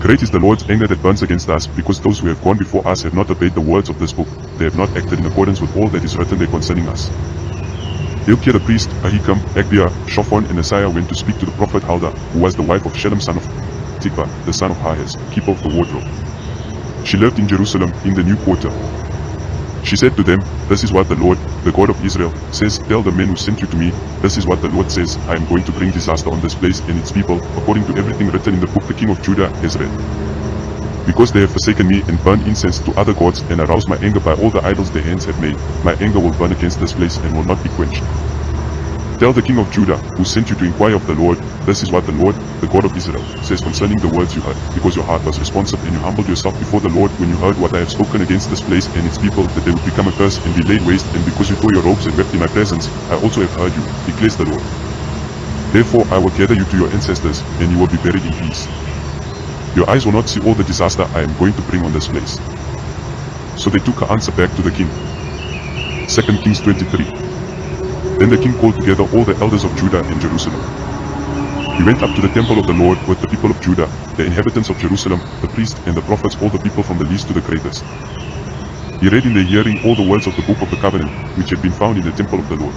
Great is the Lord's anger that burns against us, because those who have gone before us have not obeyed the words of this book. They have not acted in accordance with all that is written there concerning us." Hilkiah the priest, Ahikam, Akbiah, Shaphan, and Asaiah went to speak to the prophet Huldah, who was the wife of Shallum son of Tikvah, the son of Harhas, keeper of the wardrobe. She lived in Jerusalem, in the new quarter. She said to them, "This is what the Lord, the God of Israel, says, tell the men who sent you to me, this is what the Lord says, I am going to bring disaster on this place and its people, according to everything written in the book the king of Judah has read. Because they have forsaken me and burned incense to other gods and aroused my anger by all the idols their hands have made, my anger will burn against this place and will not be quenched. Tell the king of Judah, who sent you to inquire of the Lord, this is what the Lord, the God of Israel, says concerning the words you heard, because your heart was responsive and you humbled yourself before the Lord when you heard what I have spoken against this place and its people, that they would become a curse and be laid waste, and because you tore your robes and wept in my presence, I also have heard you, declares the Lord. Therefore I will gather you to your ancestors, and you will be buried in peace. Your eyes will not see all the disaster I am going to bring on this place." So they took her answer back to the king. 2 Kings 23. Then the king called together all the elders of Judah and Jerusalem. He went up to the temple of the Lord with the people of Judah, the inhabitants of Jerusalem, the priests and the prophets, all the people from the least to the greatest. He read in their hearing all the words of the book of the covenant, which had been found in the temple of the Lord.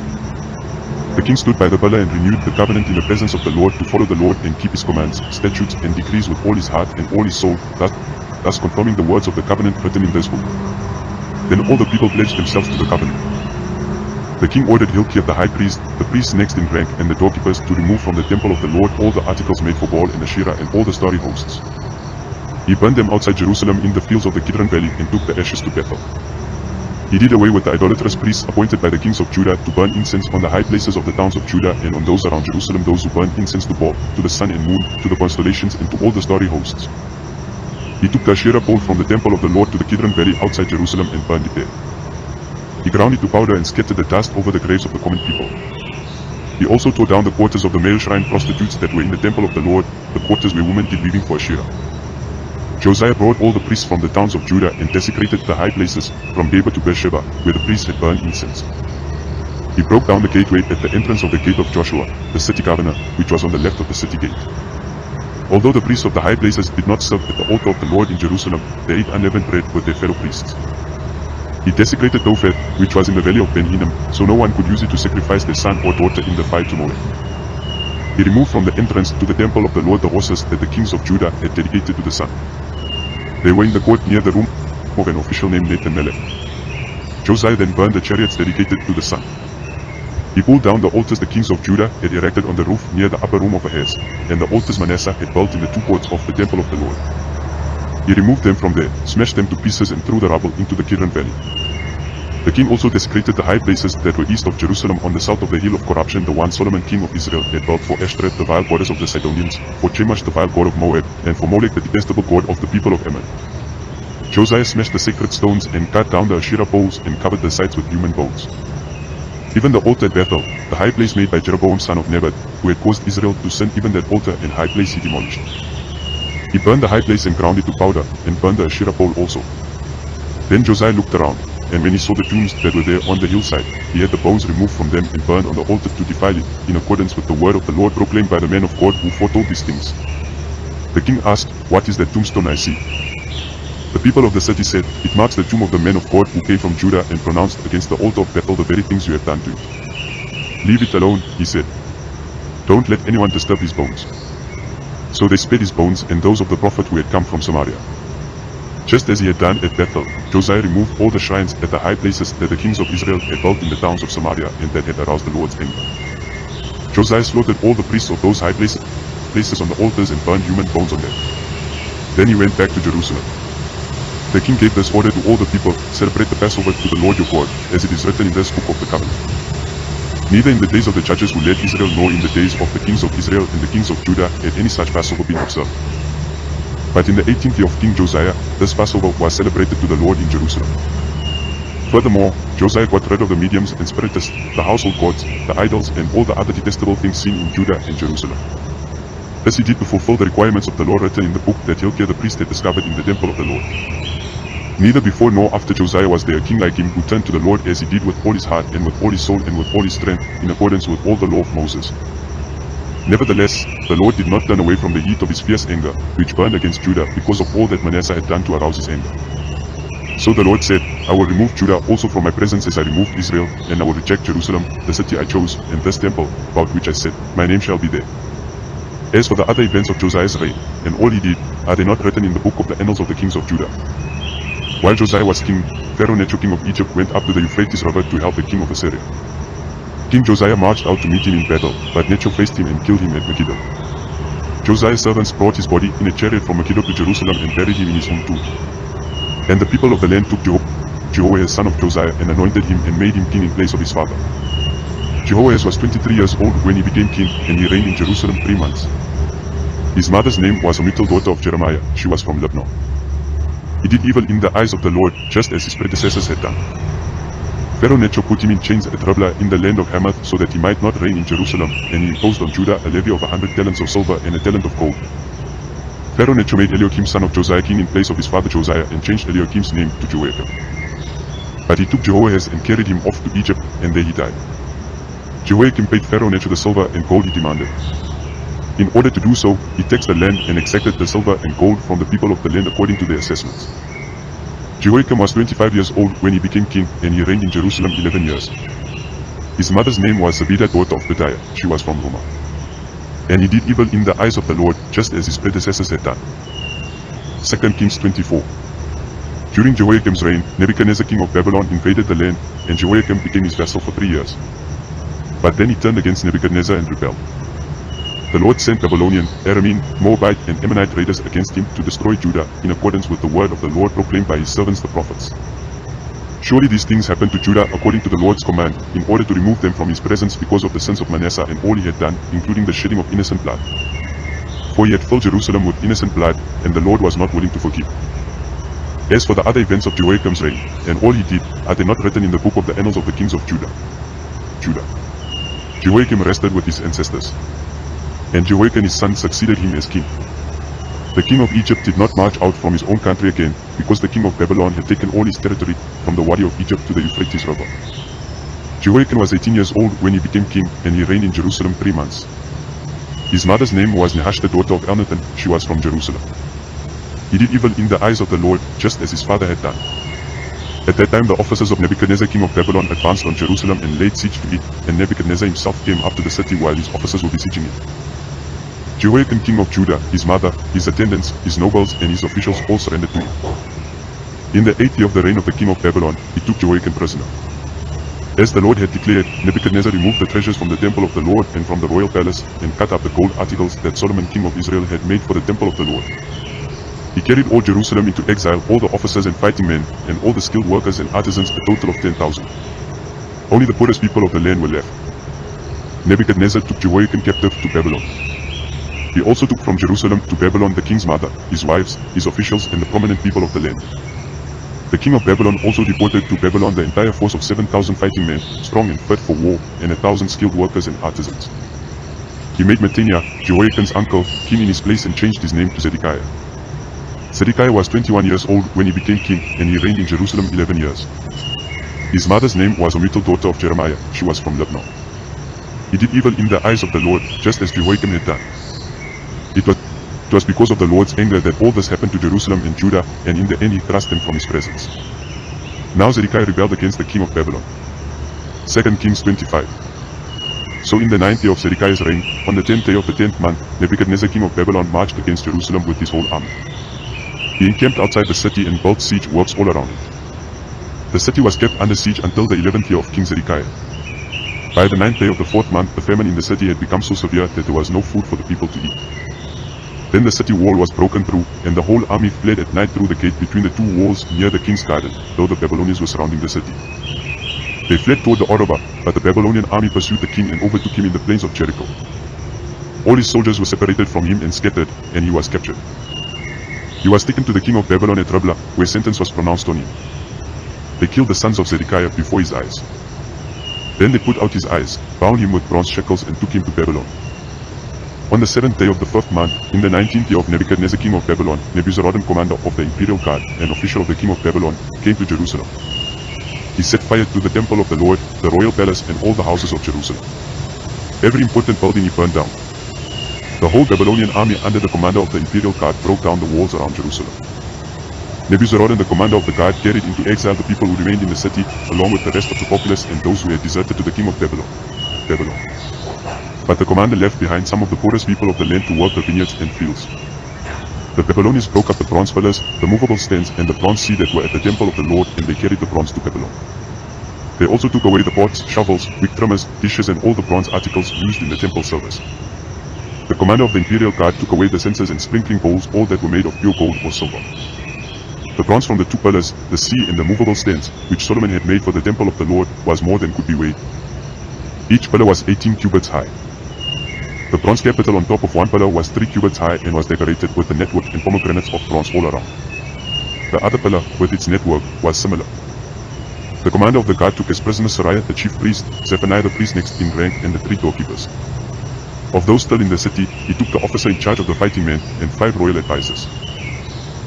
The king stood by the pillar and renewed the covenant in the presence of the Lord to follow the Lord and keep his commands, statutes, and decrees with all his heart and all his soul, thus confirming the words of the covenant written in this book. Then all the people pledged themselves to the covenant. The king ordered Hilkiah the high priest, the priests next in rank, and the doorkeepers to remove from the temple of the Lord all the articles made for Baal and Asherah and all the starry hosts. He burned them outside Jerusalem in the fields of the Kidron valley and took the ashes to Bethel. He did away with the idolatrous priests appointed by the kings of Judah to burn incense on the high places of the towns of Judah and on those around Jerusalem, those who burned incense to Baal, to the sun and moon, to the constellations, and to all the starry hosts. He took the Asherah pole from the temple of the Lord to the Kidron valley outside Jerusalem and burned it there. He ground it to powder and scattered the dust over the graves of the common people. He also tore down the quarters of the male shrine prostitutes that were in the temple of the Lord, the quarters where women did weaving for Asherah. Josiah brought all the priests from the towns of Judah and desecrated the high places, from Geba to Beersheba, where the priests had burned incense. He broke down the gateway at the entrance of the gate of Joshua, the city governor, which was on the left of the city gate. Although the priests of the high places did not serve at the altar of the Lord in Jerusalem, they ate unleavened bread with their fellow priests. He desecrated Topheth, which was in the valley of Ben Hinnom, so no one could use it to sacrifice their son or daughter in the fire to Molech. He removed from the entrance to the temple of the Lord the horses that the kings of Judah had dedicated to the sun. They were in the court near the room of an official named Nathan-Melech. Josiah then burned the chariots dedicated to the sun. He pulled down the altars the kings of Judah had erected on the roof near the upper room of Ahaz, and the altars Manasseh had built in the two courts of the temple of the Lord. He removed them from there, smashed them to pieces and threw the rubble into the Kidron Valley. The king also desecrated the high places that were east of Jerusalem on the south of the hill of corruption, the one Solomon king of Israel had built for Ashtoreth, the vile goddess of the Sidonians, for Chemosh, the vile god of Moab, and for Molech, the detestable god of the people of Ammon. Josiah smashed the sacred stones and cut down the Asherah poles and covered the sites with human bones. Even the altar at Bethel, the high place made by Jeroboam son of Nebat, who had caused Israel to sin, even that altar and high place he demolished. He burned the high place and ground it to powder, and burned the Asherah pole also. Then Josiah looked around, and when he saw the tombs that were there on the hillside, he had the bones removed from them and burned on the altar to defile it, in accordance with the word of the Lord proclaimed by the man of God who foretold these things. The king asked, "What is that tombstone I see?" The people of the city said, "It marks the tomb of the man of God who came from Judah and pronounced against the altar of Bethel the very things you have done to it." "Leave it alone," he said. "Don't let anyone disturb his bones." So they spared his bones and those of the prophet who had come from Samaria. Just as he had done at Bethel, Josiah removed all the shrines at the high places that the kings of Israel had built in the towns of Samaria and that had aroused the Lord's anger. Josiah slaughtered all the priests of those high places on the altars and burned human bones on them. Then he went back to Jerusalem. The king gave this order to all the people: "Celebrate the Passover to the Lord your God, as it is written in this book of the covenant." Neither in the days of the judges who led Israel nor in the days of the kings of Israel and the kings of Judah had any such Passover been observed. But in the 18th year of King Josiah, this Passover was celebrated to the Lord in Jerusalem. Furthermore, Josiah got rid of the mediums and spiritists, the household gods, the idols, and all the other detestable things seen in Judah and Jerusalem. This he did to fulfill the requirements of the law written in the book that Hilkiah the priest had discovered in the temple of the Lord. Neither before nor after Josiah was there a king like him who turned to the Lord as he did with all his heart and with all his soul and with all his strength, in accordance with all the law of Moses. Nevertheless, the Lord did not turn away from the heat of his fierce anger, which burned against Judah because of all that Manasseh had done to arouse his anger. So the Lord said, "I will remove Judah also from my presence as I removed Israel, and I will reject Jerusalem, the city I chose, and this temple, about which I said, my name shall be there." As for the other events of Josiah's reign, and all he did, are they not written in the book of the annals of the kings of Judah? While Josiah was king, Pharaoh Necho king of Egypt went up to the Euphrates River to help the king of Assyria. King Josiah marched out to meet him in battle, but Necho faced him and killed him at Megiddo. Josiah's servants brought his body in a chariot from Megiddo to Jerusalem and buried him in his own tomb. And the people of the land took Jehoahaz son of Josiah and anointed him and made him king in place of his father. Jehoahaz was 23 years old when he became king, and he reigned in Jerusalem 3 months. His mother's name was Ammital, daughter of Jeremiah. She was from Libnah. He did evil in the eyes of the Lord, just as his predecessors had done. Pharaoh Necho put him in chains at Riblah in the land of Hamath so that he might not reign in Jerusalem, and he imposed on Judah a levy of 100 talents of silver and a talent of gold. Pharaoh Necho made Eliakim son of Josiah king in place of his father Josiah and changed Eliakim's name to Jehoiakim. But he took Jehoahaz and carried him off to Egypt, and there he died. Jehoiakim paid Pharaoh Necho the silver and gold he demanded. In order to do so, he taxed the land and exacted the silver and gold from the people of the land according to their assessments. Jehoiakim was 25 years old when he became king, and he reigned in Jerusalem 11 years. His mother's name was Zebidah, daughter of Pedaiah. She was from Rumah. And he did evil in the eyes of the Lord, just as his predecessors had done. 2 Kings 24. During Jehoiakim's reign, Nebuchadnezzar king of Babylon invaded the land, and Jehoiakim became his vassal for 3 years. But then he turned against Nebuchadnezzar and rebelled. The Lord sent Babylonian, Aramean, Moabite, and Ammonite raiders against him to destroy Judah, in accordance with the word of the Lord proclaimed by his servants the prophets. Surely these things happened to Judah according to the Lord's command, in order to remove them from his presence because of the sins of Manasseh and all he had done, including the shedding of innocent blood. For he had filled Jerusalem with innocent blood, and the Lord was not willing to forgive. As for the other events of Jehoiakim's reign, and all he did, are they not written in the book of the annals of the kings of Judah? Jehoiakim rested with his ancestors. And Jehoiakim his son succeeded him as king. The king of Egypt did not march out from his own country again, because the king of Babylon had taken all his territory from the Wadi of Egypt to the Euphrates River. Jehoiakim was 18 years old when he became king, and he reigned in Jerusalem 3 months. His mother's name was Nehushta, daughter of Elnathan. She was from Jerusalem. He did evil in the eyes of the Lord, just as his father had done. At that time the officers of Nebuchadnezzar king of Babylon advanced on Jerusalem and laid siege to it, and Nebuchadnezzar himself came up to the city while his officers were besieging it. Jehoiakim king of Judah, his mother, his attendants, his nobles, and his officials all surrendered to him. In the 8th year of the reign of the king of Babylon, he took Jehoiakim prisoner. As the Lord had declared, Nebuchadnezzar removed the treasures from the temple of the Lord and from the royal palace, and cut up the gold articles that Solomon king of Israel had made for the temple of the Lord. He carried all Jerusalem into exile, all the officers and fighting men, and all the skilled workers and artisans, a total of 10,000. Only the poorest people of the land were left. Nebuchadnezzar took Jehoiakim captive to Babylon. He also took from Jerusalem to Babylon the king's mother, his wives, his officials, and the prominent people of the land. The king of Babylon also deported to Babylon the entire force of 7,000 fighting men, strong and fit for war, and 1,000 skilled workers and artisans. He made Mattaniah, Jehoiakim's uncle, king in his place and changed his name to Zedekiah. Zedekiah was 21 years old when he became king, and he reigned in Jerusalem 11 years. His mother's name was Ammital, daughter of Jeremiah. She was from Libnah. He did evil in the eyes of the Lord, just as Jehoiakim had done. It was because of the Lord's anger that all this happened to Jerusalem and Judah, and in the end he thrust them from his presence. Now Zedekiah rebelled against the king of Babylon. 2 Kings 25. So in the 9th year of Zedekiah's reign, on the 10th day of the 10th month, Nebuchadnezzar king of Babylon marched against Jerusalem with his whole army. He encamped outside the city and built siege works all around it. The city was kept under siege until the 11th year of King Zedekiah. By the 9th day of the 4th month, the famine in the city had become so severe that there was no food for the people to eat. Then the city wall was broken through, and the whole army fled at night through the gate between the two walls near the king's garden, though the Babylonians were surrounding the city. They fled toward the Arabah, but the Babylonian army pursued the king and overtook him in the plains of Jericho. All his soldiers were separated from him and scattered, and he was captured. He was taken to the king of Babylon at Riblah, where sentence was pronounced on him. They killed the sons of Zedekiah before his eyes. Then they put out his eyes, bound him with bronze shackles, and took him to Babylon. On the 7th day of the 5th month, in the 19th year of Nebuchadnezzar king of Babylon, Nebuzaradan, commander of the imperial guard and official of the king of Babylon, came to Jerusalem. He set fire to the temple of the Lord, the royal palace, and all the houses of Jerusalem. Every important building he burned down. The whole Babylonian army under the commander of the imperial guard broke down the walls around Jerusalem. Nebuzaradan, the commander of the guard, carried into exile the people who remained in the city, along with the rest of the populace and those who had deserted to the king of Babylon. But the commander left behind some of the poorest people of the land to work the vineyards and fields. The Babylonians broke up the bronze pillars, the movable stands, and the bronze sea that were at the temple of the Lord, and they carried the bronze to Babylon. They also took away the pots, shovels, wick trimmers, dishes, and all the bronze articles used in the temple service. The commander of the imperial guard took away the censers and sprinkling bowls, all that were made of pure gold or silver. The bronze from the two pillars, the sea, and the movable stands, which Solomon had made for the temple of the Lord, was more than could be weighed. Each pillar was 18 cubits high. The bronze capital on top of one pillar was 3 cubits high and was decorated with the network and pomegranates of bronze all around. The other pillar, with its network, was similar. The commander of the guard took as prisoner Seraiah the chief priest, Zephaniah the priest next in rank, and the 3 doorkeepers. Of those still in the city, he took the officer in charge of the fighting men and 5 royal advisors.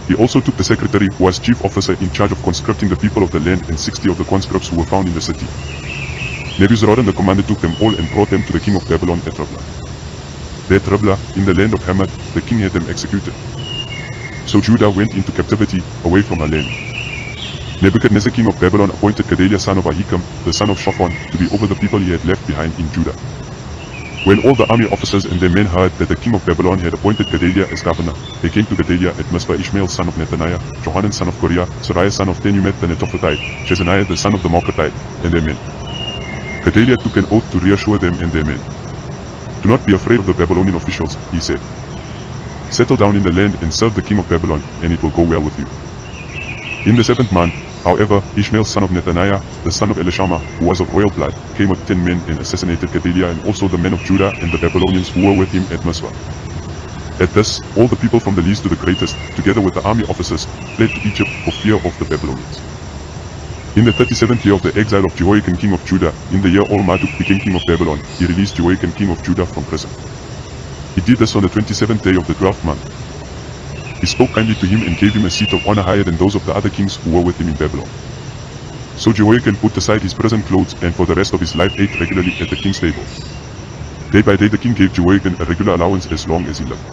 He also took the secretary, who was chief officer in charge of conscripting the people of the land, and 60 of the conscripts who were found in the city. Nebuzaradan the commander took them all and brought them to the king of Babylon at Riblah. There at Riblah, in the land of Hamath, the king had them executed. So Judah went into captivity, away from her land. Nebuchadnezzar king of Babylon appointed Gedaliah son of Ahikam, the son of Shaphan, to be over the people he had left behind in Judah. When all the army officers and their men heard that the king of Babylon had appointed Gedaliah as governor, they came to Gedaliah at Mizpah, Ishmael son of Nethaniah, Johanan son of Koriah, Seraiah son of Tenumeth the Netophathite, Jezaniah the son of the Marcotite, and their men. Gedaliah took an oath to reassure them and their men. Do not be afraid of the Babylonian officials, he said. Settle down in the land and serve the king of Babylon, and it will go well with you. In the 7th month, however, Ishmael son of Nethaniah, the son of Elishama, who was of royal blood, came with 10 men and assassinated Gedaliah and also the men of Judah and the Babylonians who were with him at Mizpah. At this, all the people from the least to the greatest, together with the army officers, fled to Egypt for fear of the Babylonians. In the 37th year of the exile of Jehoiakim king of Judah, in the year Marduk became king of Babylon, he released Jehoiakim king of Judah from prison. He did this on the 27th day of the 12th month. He spoke kindly to him and gave him a seat of honor higher than those of the other kings who were with him in Babylon. So Jehoiakim put aside his prison clothes and for the rest of his life ate regularly at the king's table. Day by day the king gave Jehoiakim a regular allowance as long as he lived.